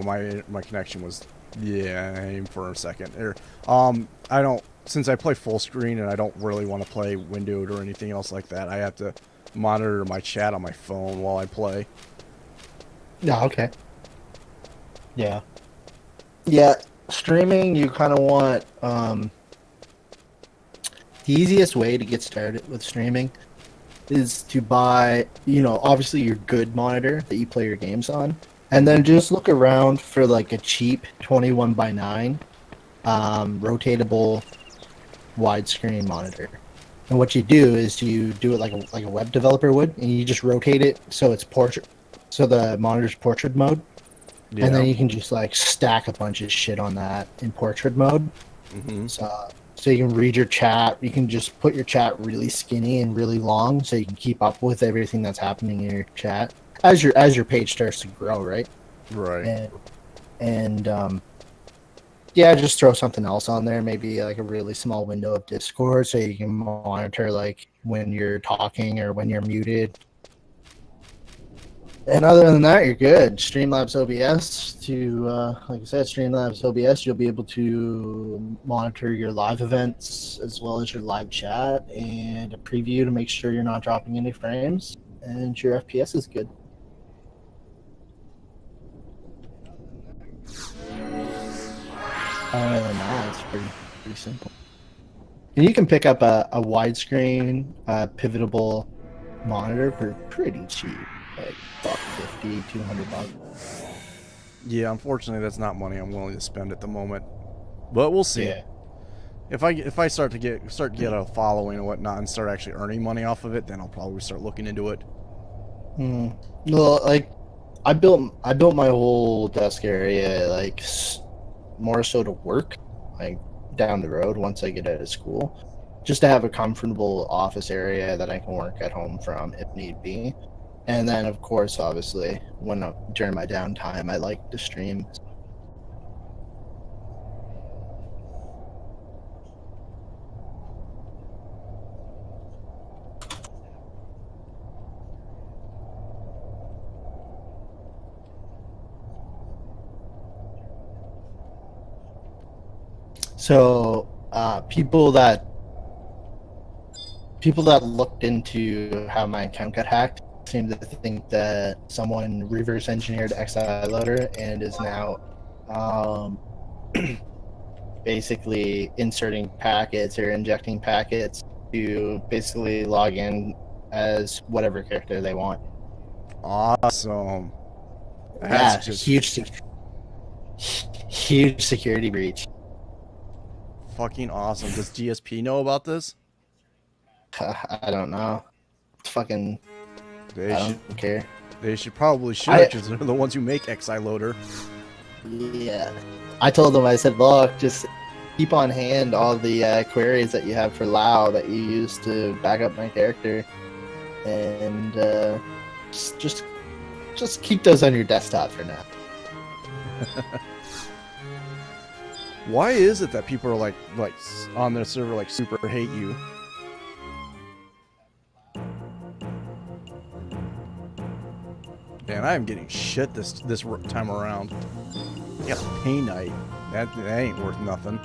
My connection was, yeah, aim for a second. Since I play full screen and I don't really want to play windowed or anything else like that, I have to monitor my chat on my phone while I play. Yeah, okay. Yeah. Yeah, streaming, you kind of want, the easiest way to get started with streaming is to buy, obviously your good monitor that you play your games on, and then just look around for like a cheap 21 by 9 rotatable widescreen monitor. And what you do is you do it like a web developer would, and you just rotate it so it's portrait, so the monitor's portrait mode, and Yeah. then you can just like stack a bunch of shit on that in portrait mode. Mm-hmm. So you can read your chat. You can just put your chat really skinny and really long, so you can keep up with everything that's happening in your chat as your page starts to grow, right? Right. And yeah, just throw something else on there, maybe like a really small window of Discord, so you can monitor like when you're talking or when you're muted. And other than that, you're good. Streamlabs OBS like I said, Streamlabs OBS, you'll be able to monitor your live events as well as your live chat and a preview to make sure you're not dropping any frames and your FPS is good. Other than that, it's pretty simple. And you can pick up a widescreen, pivotable monitor for pretty cheap, like $150, $200. Yeah, unfortunately, that's not money I'm willing to spend at the moment. But we'll see. Yeah. If I start to get a following and whatnot and start actually earning money off of it, then I'll probably start looking into it. Well, like I built my whole desk area like more so to work, like down the road once I get out of school, just to have a comfortable office area that I can work at home from if need be. And then, of course, obviously, during my downtime, I like to stream. So, people that looked into how my account got hacked seem to think that someone reverse engineered XI loader and is now basically inserting packets or injecting packets to basically log in as whatever character they want. Awesome. That's just huge security breach. Fucking awesome. Does GSP know about this? I don't know. It's fucking. I don't care. They should probably because they're the ones who make XI loader. Yeah. I told them, I said, look, just keep on hand all the queries that you have for Lao that you use to back up my character. And just keep those on your desktop for now. Why is it that people are like on their server like super hate you? Man, I am getting shit this time around. I got a pay night. That ain't worth nothing.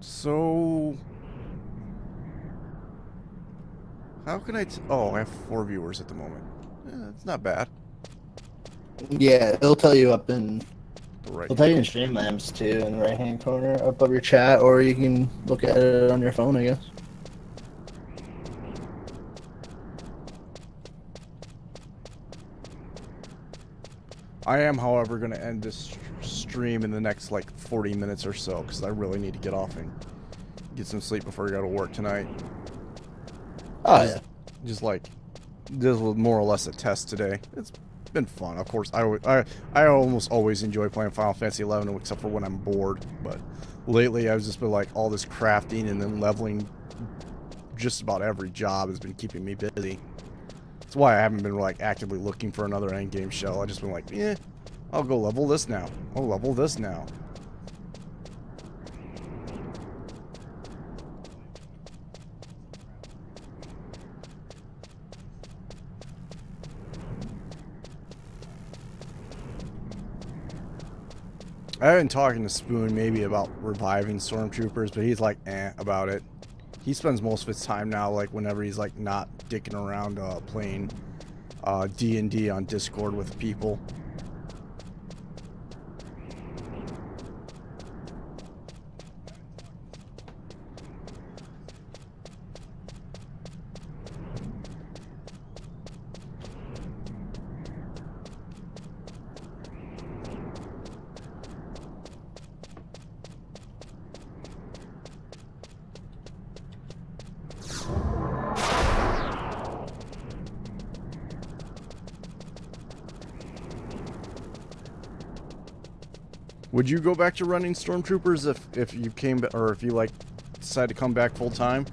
So, how can I? Oh, I have 4 viewers at the moment. It's not bad. Yeah, it'll tell you up in. Right. It'll tell you in Streamlabs too, in the right-hand corner above your chat, or you can look at it on your phone, I guess. I am, however, going to end this stream in the next like 40 minutes or so because I really need to get off and get some sleep before I go to work tonight. Oh yeah. Just this was more or less a test today. It's been fun. Of course, I almost always enjoy playing Final Fantasy 11 except for when I'm bored. But lately, I've just been like all this crafting and then leveling. Just about every job has been keeping me busy. That's why I haven't been like actively looking for another endgame shell. I just been like, I'll go level this now. I'll level this now. I've been talking to Spoon maybe about reviving Stormtroopers, but he's like, about it. He spends most of his time now, like, whenever he's, like, not dicking around playing D&D on Discord with people. Would you go back to running Stormtroopers if you came, or if you like decide to come back full time?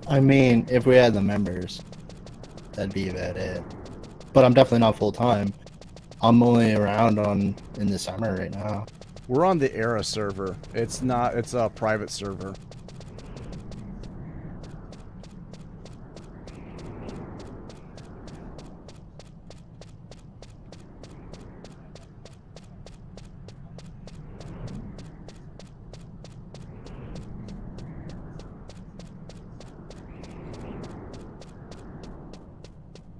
I mean, if we had the members, that'd be about it. But I'm definitely not full time. I'm only around in the summer right now. We're on the Era server. It's not. It's a private server.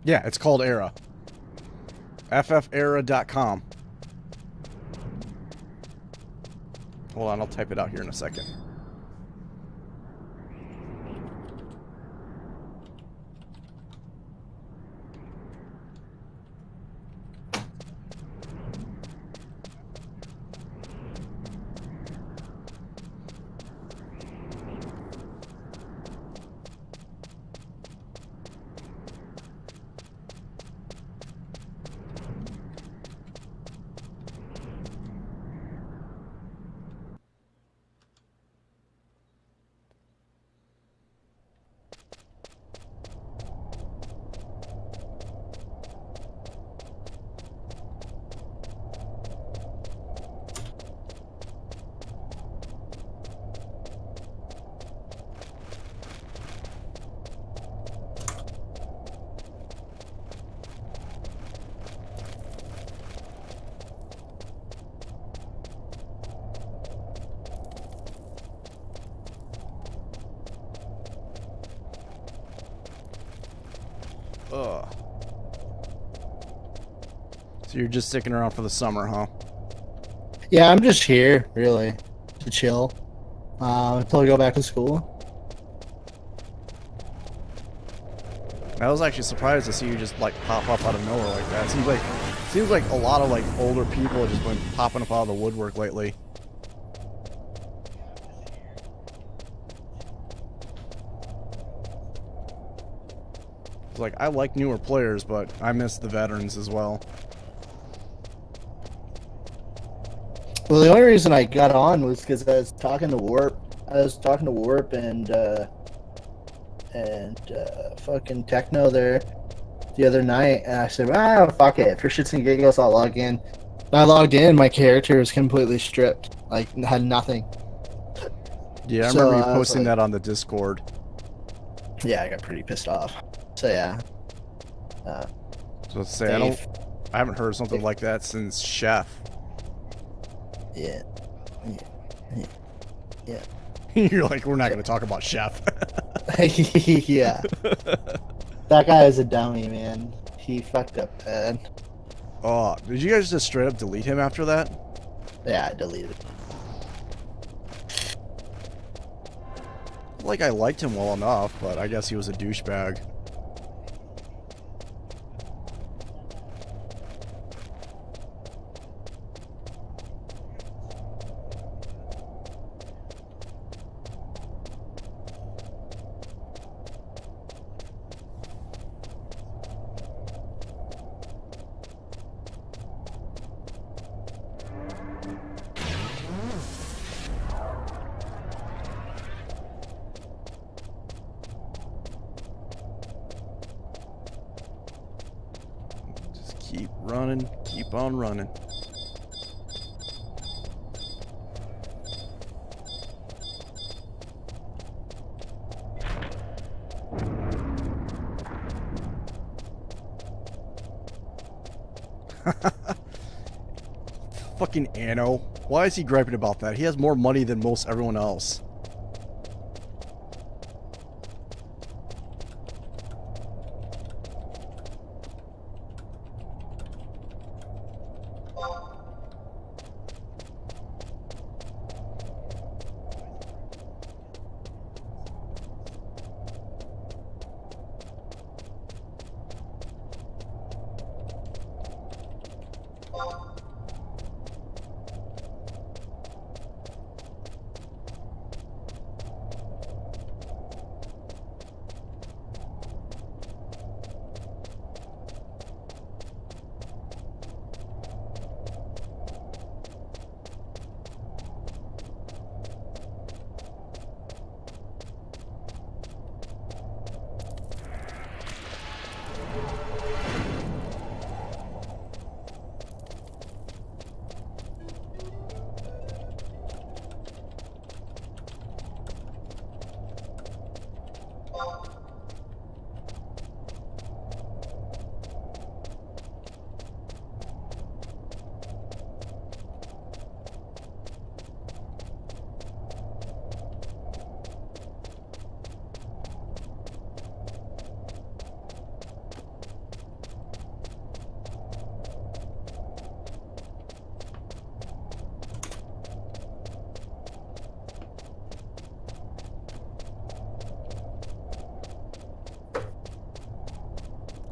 Yeah, it's called Era. FFEra.com. Hold on, I'll type it out here in a second. Ugh. So you're just sticking around for the summer, huh? Yeah, I'm just here, really, to chill until I go back to school. I was actually surprised to see you just like pop up out of nowhere like that. Seems like a lot of like older people have just been popping up out of the woodwork lately. It's like I like newer players, but I miss the veterans as well. Well, the only reason I got on was because I was talking to Warp. And fucking Techno there the other night, and I said, fuck it, for shits and giggles, I'll log in. And I logged in, my character was completely stripped, like, had nothing. Yeah, I remember you posting that on the Discord. Yeah, I got pretty pissed off. So yeah. So let's say I haven't heard something like that since Chef. Yeah. You're like, we're not going to talk about Chef. Yeah. That guy is a dummy, man. He fucked up bad. Oh, did you guys just straight up delete him after that? Yeah, I deleted. Like, I liked him well enough, but I guess he was a douchebag. Keep running, keep on running. Fucking Anno. Why is he griping about that? He has more money than most everyone else.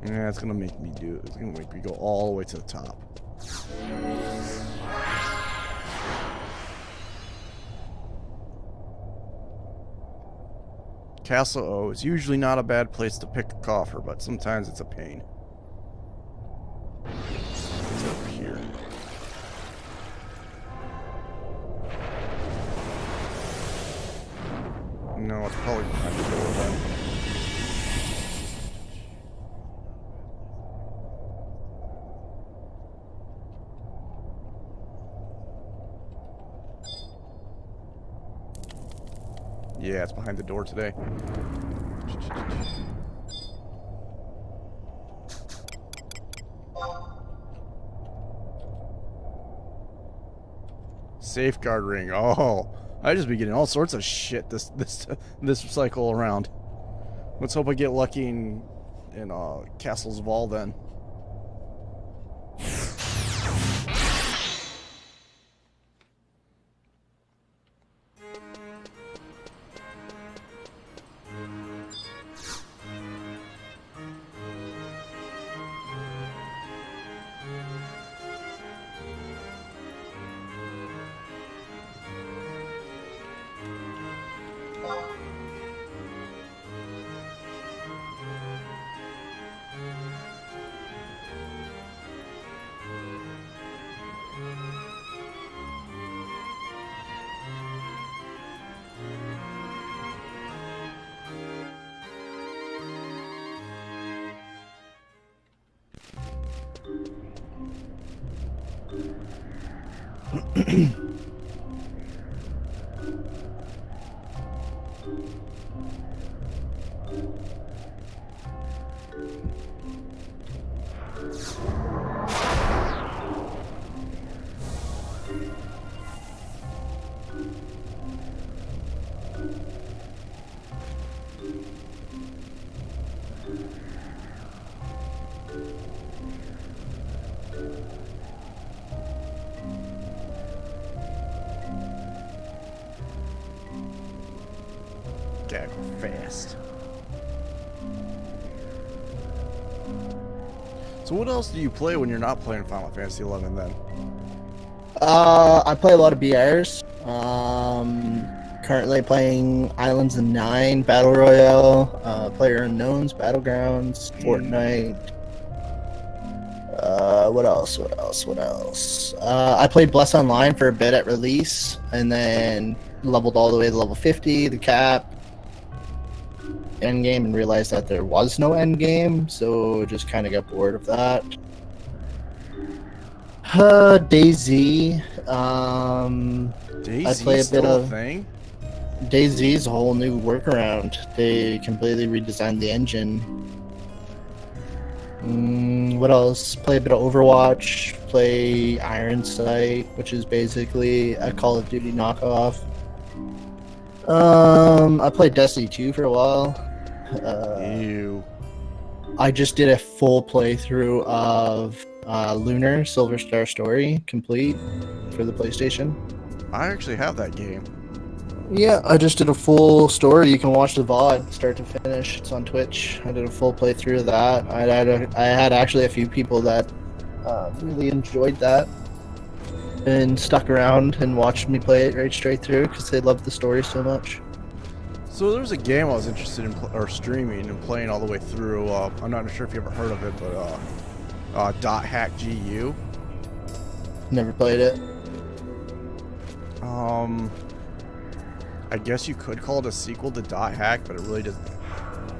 Yeah, it's gonna make me do it. It's gonna make me go all the way to the top. Castle O is usually not a bad place to pick a coffer, but sometimes it's a pain. It's over here. No, it's probably behind the door then. Yeah, it's behind the door today. Safeguard ring. Oh, I just be getting all sorts of shit this cycle around. Let's hope I get lucky in Castle's Vault then. Gotta go fast. So what else do you play when you're not playing Final Fantasy 11 then? I play a lot of BRs. Currently playing Islands of Nine, Battle Royale, Player Unknowns, Battlegrounds, Fortnite. What else? I played Bless Online for a bit at release, and then leveled all the way to level 50, the cap, end game, and realized that there was no end game, so just kind of got bored of that. DayZ. I play a bit of thing. DayZ's a whole new workaround. They completely redesigned the engine. What else? Play a bit of Overwatch. Play Iron Sight, which is basically a Call of Duty knockoff. I played Destiny 2 for a while. Ew. I just did a full playthrough of Lunar Silver Star Story complete for the PlayStation. I actually have that game. Yeah, I just did a full story. You can watch the VOD start to finish. It's on Twitch. I did a full playthrough of that. I had actually a few people that really enjoyed that and stuck around and watched me play it right straight through because they loved the story so much. So there was a game I was interested in streaming and playing all the way through. I'm not sure if you ever heard of it, but Dot Hack GU. Never played it. I guess you could call it a sequel to Dot Hack, but it really doesn't.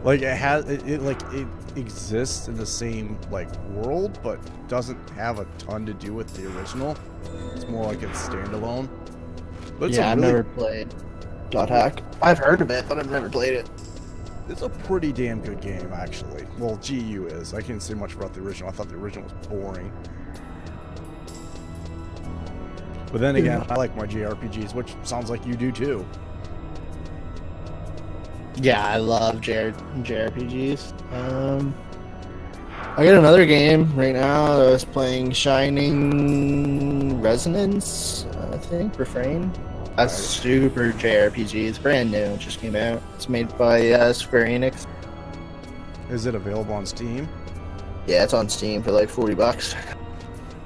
Like it exists in the same like world, but doesn't have a ton to do with the original. It's more like it's standalone. But it's I've never played Dot Hack. I've heard of it, but I've never played it. It's a pretty damn good game, actually. Well, GU is. I can't say much about the original. I thought the original was boring. But then again, I like my JRPGs, which sounds like you do too. Yeah, I love JRPGs. I got another game right now. I was playing Shining Resonance, I think, Refrain. That's super JRPG. It's brand new. It just came out. It's made by Square Enix. Is it available on Steam? Yeah, it's on Steam for like $40.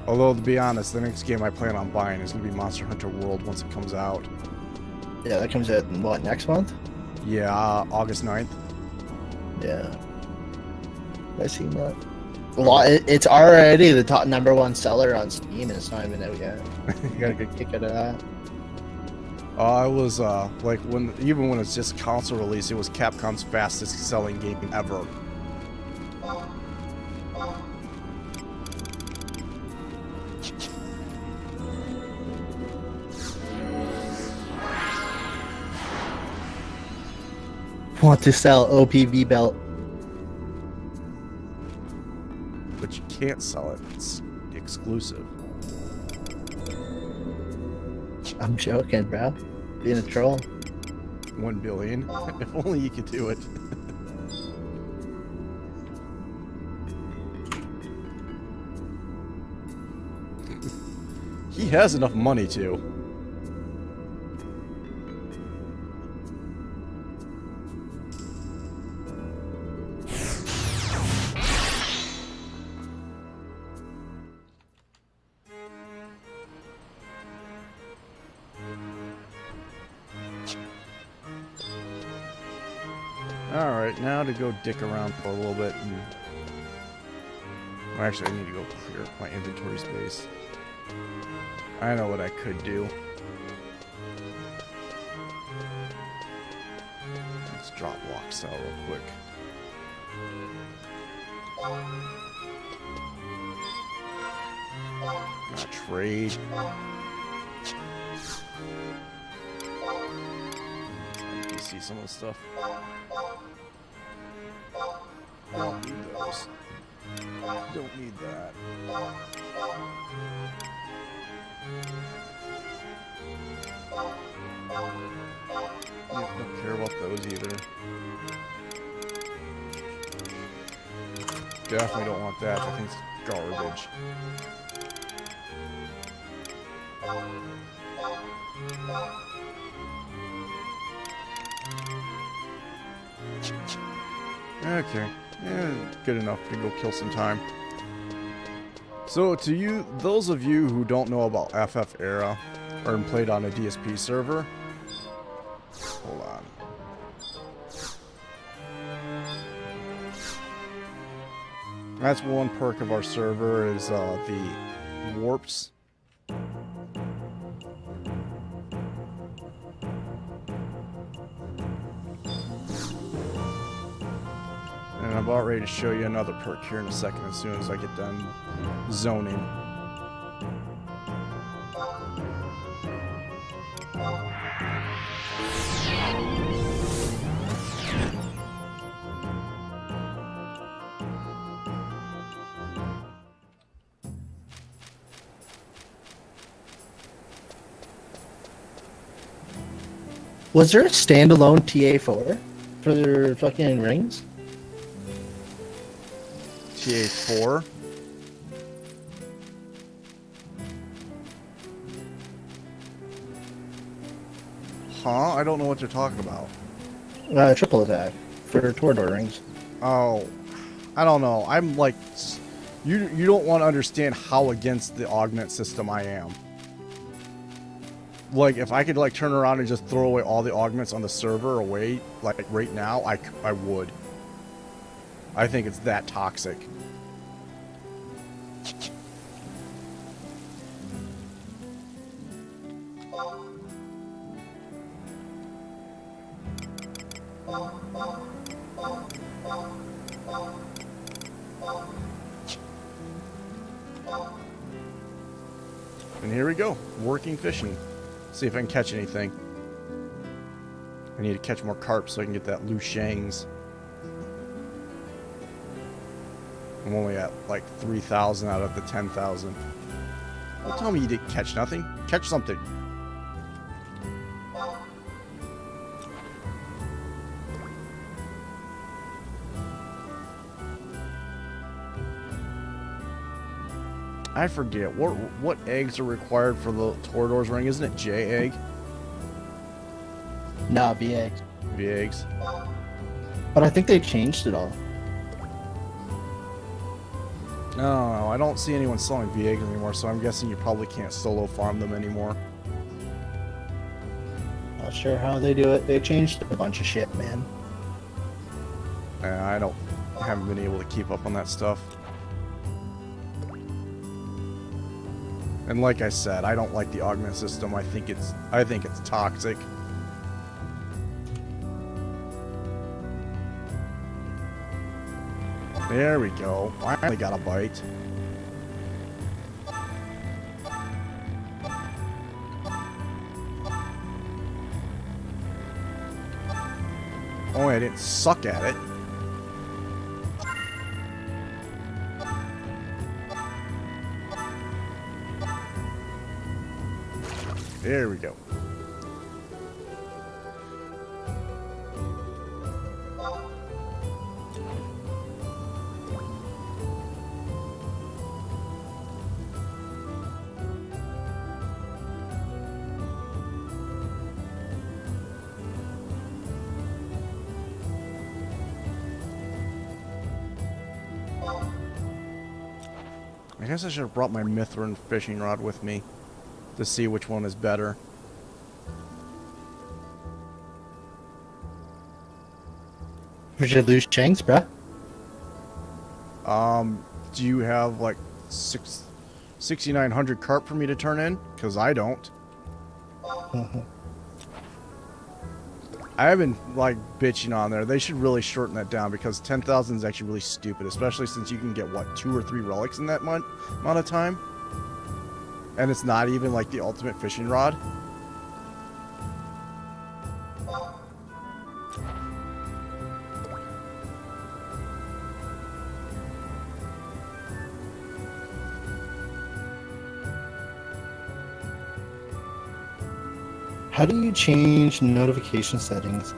Although, to be honest, the next game I plan on buying is going to be Monster Hunter World once it comes out. Yeah, that comes out in what, next month? Yeah, August 9th. Yeah. I've seen that. Well, it's already the top #1 seller on Steam and it's not even out yet. You got a good kick out of that. I was, like, even when it's just console release, it was Capcom's fastest selling game ever. Want to sell OPV belt. But you can't sell it. It's exclusive. I'm joking, bro. Being a troll. 1 billion. If only you could do it. He has enough money to. Alright, now to go dick around for a little bit and... Well, actually, I need to go clear my inventory space. I know what I could do. Let's drop blocks out real quick. Trade. You see some of the stuff. I don't need those. Don't need that. Yep, don't care about those either. Definitely don't want that. That thing's garbage. Okay, yeah, good enough to go kill some time. So to you, those of you who don't know about FF Era or played on a DSP server, hold on. That's one perk of our server is the warps. And I'm about ready to show you another perk here in a second as soon as I get done zoning. Was there a standalone TA4 for their fucking rings? TA4? Huh? I don't know what you're talking about. Triple attack for Torador rings. Oh, I don't know. I'm like, you don't want to understand how against the augment system I am. Like, if I could like turn around and just throw away all the augments on the server away, like right now, I would. I think it's that toxic. And here we go, working fishing. See if I can catch anything. I need to catch more carp so I can get that loose shangs. I'm only at like 3,000 out of the 10,000. Don't tell me you didn't catch nothing. Catch something. I forget what eggs are required for the Torador's ring. Isn't it J egg? Nah, V eggs. V eggs. But I think they changed it all. No, I don't see anyone selling V eggs anymore, so I'm guessing you probably can't solo farm them anymore. Not sure how they do it. They changed a bunch of shit, man. I haven't been able to keep up on that stuff. And like I said, I don't like the augment system. I think it's toxic. There we go. Finally got a bite. Oh, I didn't suck at it. There we go. I guess I should have brought my Mithrin fishing rod with me to see which one is better. Would you lose shanks, bruh? Do you have like 6,900 carp for me to turn in? Because I don't. I've been like bitching on there. They should really shorten that down because 10,000 is actually really stupid, especially since you can get what, 2 or 3 relics in that amount of time, and it's not even like the ultimate fishing rod. How do you change notification settings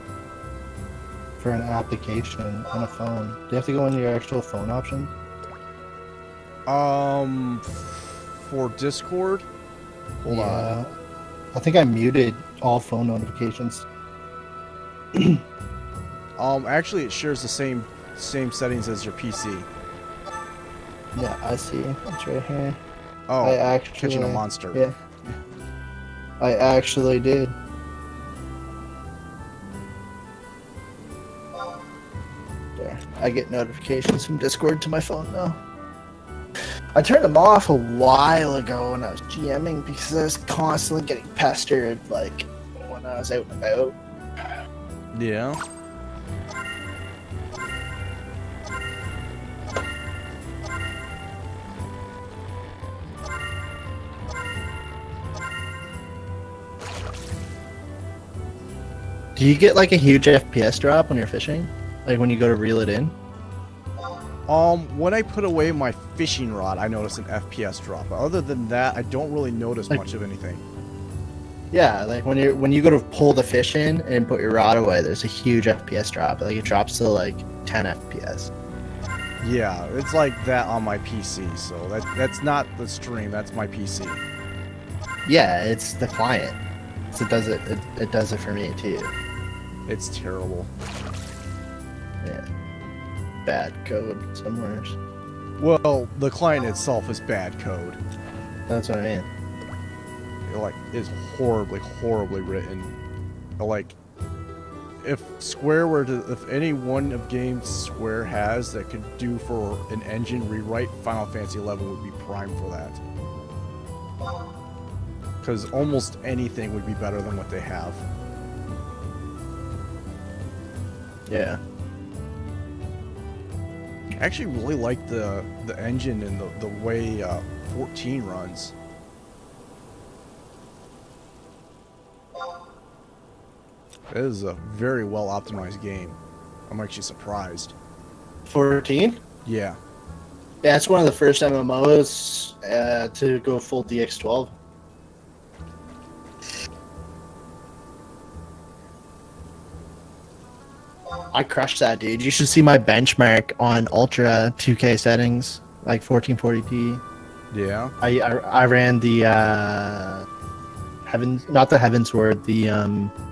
for an application on a phone? Do you have to go into your actual phone option? For Discord? Hold on. I think I muted all phone notifications. Actually it shares the same settings as your PC. Yeah, I see. It's right here. Oh, I actually, catching a monster. Yeah. I actually did. There. I get notifications from Discord to my phone now. I turned them off a while ago when I was GMing because I was constantly getting pestered, like, when I was out and about. Yeah. Do you get like a huge FPS drop when you're fishing? Like when you go to reel it in? When I put away my fishing rod, I notice an FPS drop. Other than that, I don't really notice much of anything. Yeah, like when you go to pull the fish in and put your rod away, there's a huge FPS drop. Like it drops to like 10 FPS. Yeah, it's like that on my PC. So that's not the stream. That's my PC. Yeah, it's the client. So it does it for me too. It's terrible. Yeah. Bad code somewhere. Well, the client itself is bad code. That's what I mean. It, like, is horribly written. Like, if any one of games Square has that could do for an engine rewrite, Final Fantasy XI would be prime for that. Because almost anything would be better than what they have. Yeah. I actually really like the engine and the way 14 runs. It is a very well optimized game. I'm actually surprised. 14? Yeah. Yeah, it's one of the first MMOs to go full DX12. I crushed that, dude. You should see my benchmark on Ultra 2K settings, like 1440p. Yeah. I ran the not the Heavensward, the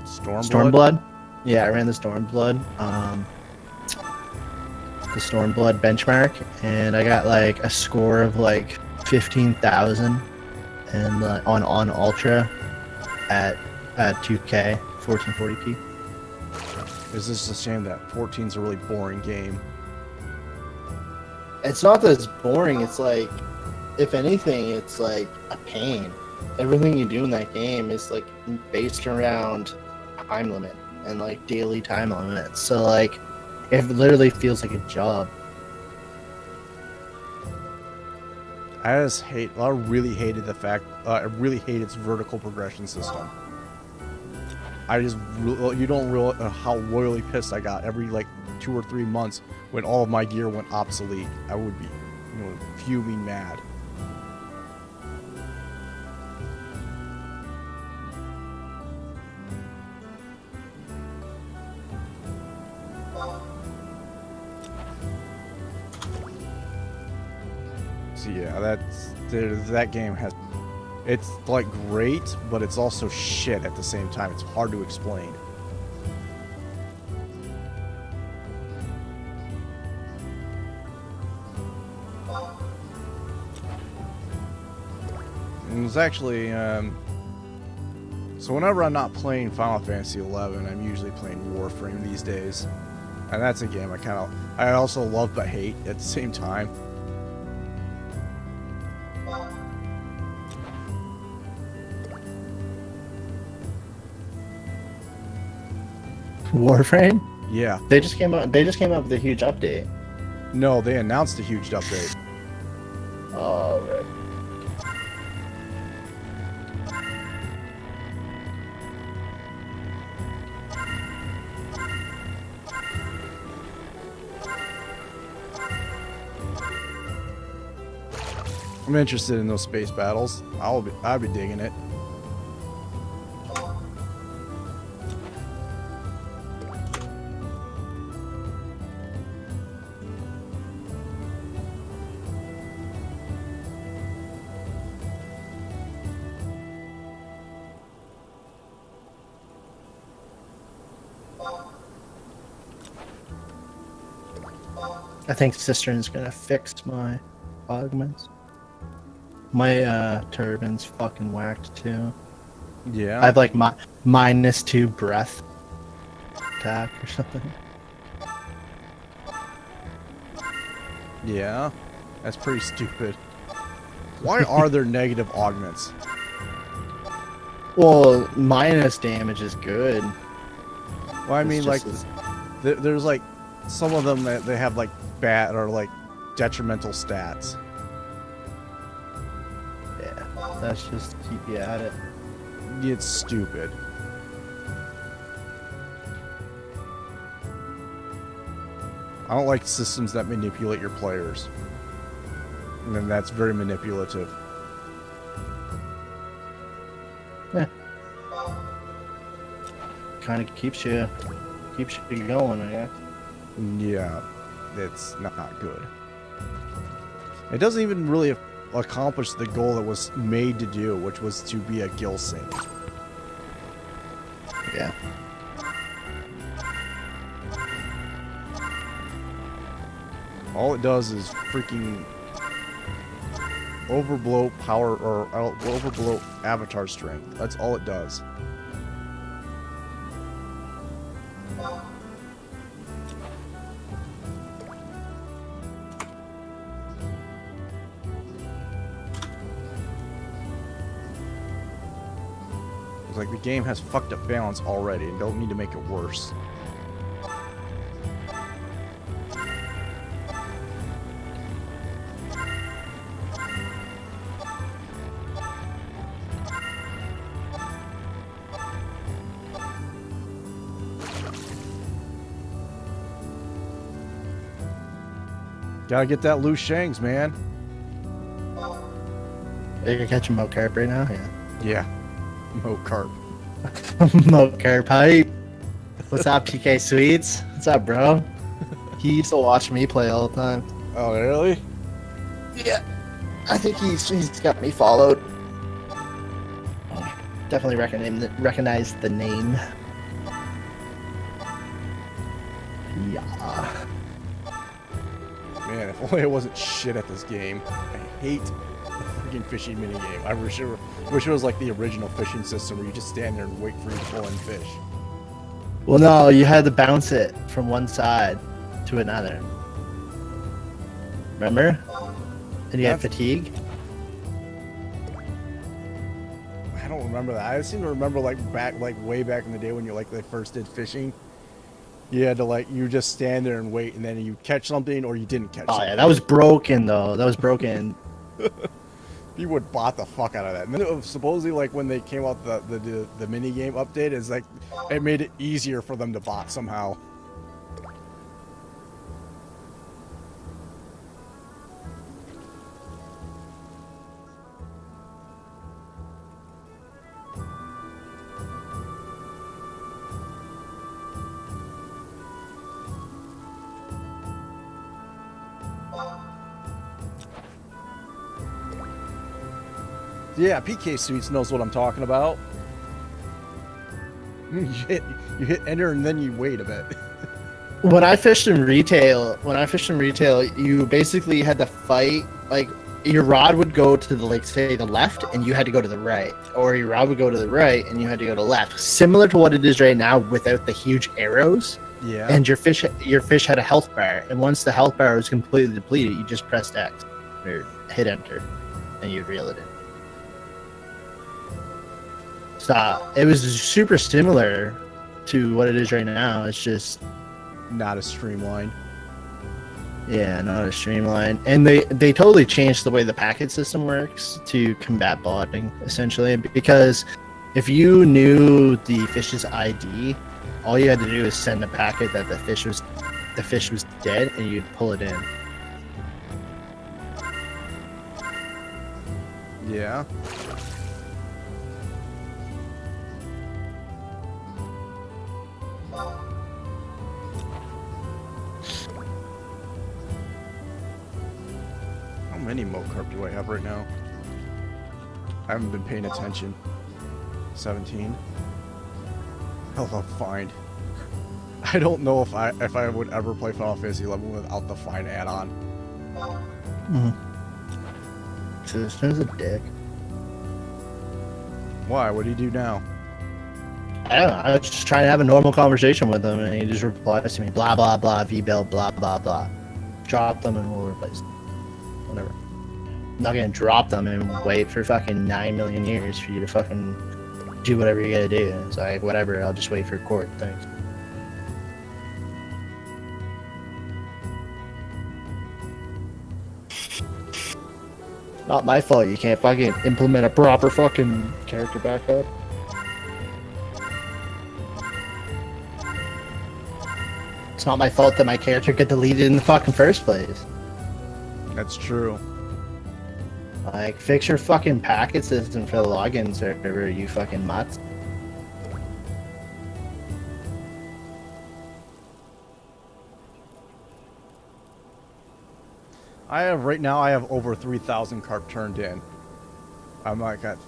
Stormblood. Yeah, I ran the Stormblood. The Stormblood benchmark, and I got like a score of like 15,000, and on Ultra at 2K 1440p. It's just a shame that 14's a really boring game. It's not that it's boring. It's like, if anything, it's like a pain. Everything you do in that game is like based around time limit and like daily time limits. So like, it literally feels like a job. I really hated the fact. I really hate its vertical progression system. You don't realize how royally pissed I got every like 2 or 3 months when all of my gear went obsolete. I would be, fuming mad. So yeah, that game has. It's like great, but it's also shit at the same time. It's hard to explain. And it's actually, so whenever I'm not playing Final Fantasy XI, I'm usually playing Warframe these days. And that's a game I also love but hate at the same time. Warframe? Yeah. They just came out with a huge update. No, they announced a huge update. Oh, right. I'm interested in those space battles. I'll be digging it. I think Cistern's gonna fix my augments. My turbine's fucking whacked too. Yeah. I have like -2 breath attack or something. Yeah. That's pretty stupid. Why are there negative augments? Well, minus damage is good. Well, I It's mean, like, just there's like some of them that they have like bad or like detrimental stats. yeah, that's just to keep you at it. It's stupid. I don't like systems that manipulate your players. And then that's very manipulative. Yeah. kind of keeps you going, I guess. Yeah, it's not good. It doesn't even really accomplish the goal it was made to do, which was to be a gill sink. Yeah. All it does is freaking overblow power or overblow avatar strength. That's all it does. It's like the game has fucked up balance already and don't need to make it worse. Gotta get that loose shanks, man. You're catching Mo Carp right now? Yeah. Yeah. Mo carp. Mo Carp hype. What's up, PK Sweets? What's up, bro? He used to watch me play all the time. Oh, really? Yeah. I think he's got me followed. Definitely recognize the name. Yeah. Man, if only I wasn't shit at this game. I hate the freaking fishing minigame. I wish it was like the original fishing system where you just stand there and wait for you to pull in fish. Well, no, you had to bounce it from one side to another. Remember? And you had fatigue. I don't remember that. I seem to remember like way back in the day when they first did fishing. You had to you just stand there and wait, and then you catch something or you didn't catch something. Yeah, that was broken though. That was broken. People would bot the fuck out of that. And then supposedly, when they came out the mini game update, is it made it easier for them to bot somehow. Yeah, PK Suites knows what I'm talking about. You hit enter and then you wait a bit. When I fished in retail, you basically had to fight. Like your rod would go to the left, and you had to go to the right, or your rod would go to the right, and you had to go to left. Similar to what it is right now, without the huge arrows. Yeah. And your fish had a health bar, and once the health bar was completely depleted, you just pressed X or hit enter, and you'd reel it in. So it was super similar to what it is right now. It's just not as streamlined. Yeah, not as streamlined. And they totally changed the way the packet system works to combat botting, essentially. Because if you knew the fish's ID, all you had to do is send a packet that the fish was dead, and you'd pull it in. Yeah. How many Mocarp do I have right now? I haven't been paying attention. 17. I love Find. I don't know if I would ever play Final Fantasy 11 without the Find add-on. So this guy's a dick. Why? What do you do now? I don't know. I was just trying to have a normal conversation with him, and he just replies to me, blah, blah, blah, V-Build, blah, blah, blah. Drop them and we'll replace them. Whatever. I'm not gonna drop them and wait for fucking 9 million years for you to fucking do whatever you gotta do. It's like, whatever, I'll just wait for court. Thanks. Not my fault you can't fucking implement a proper fucking character backup. It's not my fault that my character got deleted in the fucking first place. That's true. Like, fix your fucking packet system for the login server, you fucking mutts. I have right now. I have over 3,000 carp turned in. I'm like at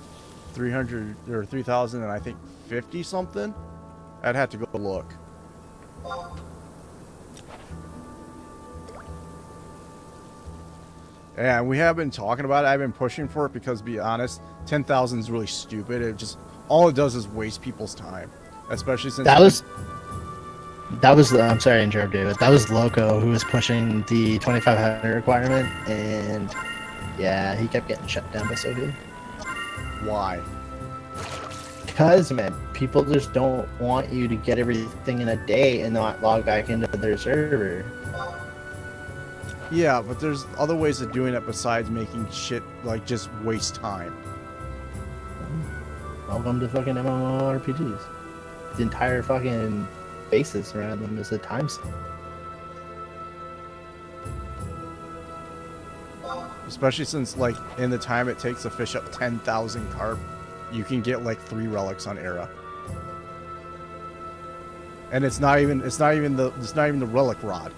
300 or 3,000, and I think 50 something. I'd have to go look. And we have been talking about it. I've been pushing for it because, to be honest, 10,000 is really stupid. It just all it does is waste people's time, especially since That was I'm sorry to interrupt, David. That was Loco who was pushing the 2,500 requirement, and yeah, he kept getting shut down by Sophie. why? Because man, people just don't want you to get everything in a day and not log back into their server. Yeah, but there's other ways of doing it besides making shit like just waste time. Welcome to fucking MMORPGs. The entire fucking basis around them is a time sink. Especially since, like, in the time it takes to fish up 10,000 carp, you can get like 3 relics on Era. And it's not even the relic rod.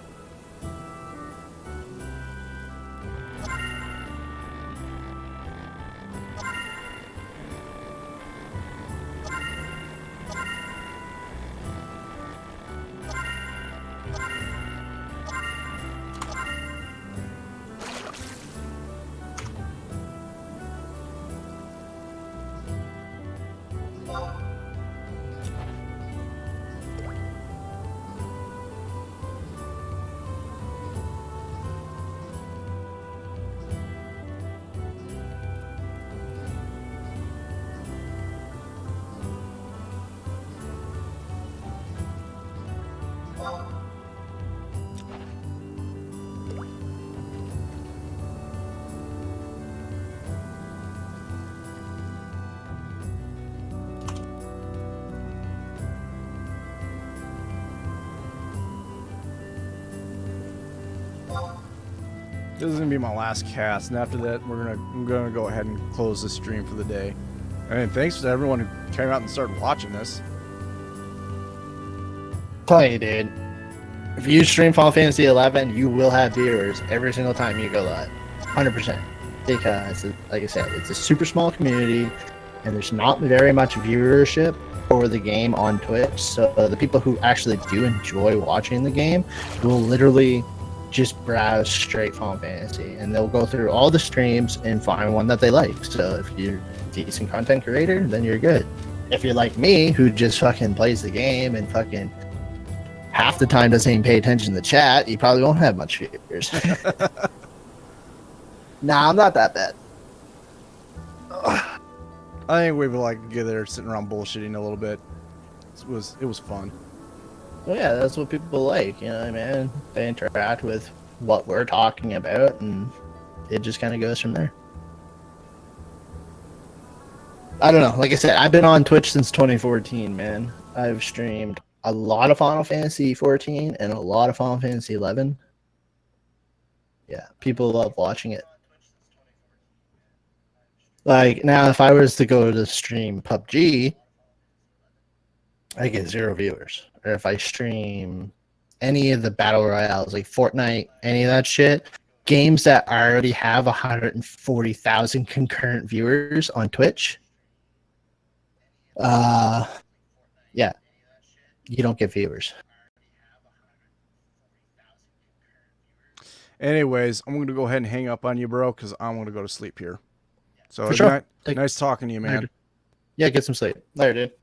This is gonna be my last cast, and after that, I'm gonna go ahead and close the stream for the day. And thanks to everyone who came out and started watching this. Tell you, dude. If you stream Final Fantasy 11, you will have viewers every single time you go live, 100%. Because, like I said, it's a super small community, and there's not very much viewership for the game on Twitch. So the people who actually do enjoy watching the game will literally just browse straight Final Fantasy, and they'll go through all the streams and find one that they like. So if you're a decent content creator, then you're good. If you're like me, who just fucking plays the game and fucking half the time doesn't even pay attention to the chat, you probably won't have much viewers. Nah, I'm not that bad. I think we would like to get there sitting around bullshitting a little bit. It was fun. Well, yeah, that's what people like, you know what I mean? They interact with what we're talking about, and it just kind of goes from there. I don't know. Like I said, I've been on Twitch since 2014, man. I've streamed a lot of Final Fantasy 14 and a lot of Final Fantasy 11. Yeah, people love watching it. Like, now, if I was to go to stream PUBG, I get 0 viewers. Or if I stream any of the battle royales, like Fortnite, any of that shit, games that already have 140,000 concurrent viewers on Twitch, yeah, you don't get viewers. Anyways, I'm gonna go ahead and hang up on you, bro, because I'm gonna go to sleep here. So For sure. nice talking to you, man. Yeah, get some sleep. Later, dude.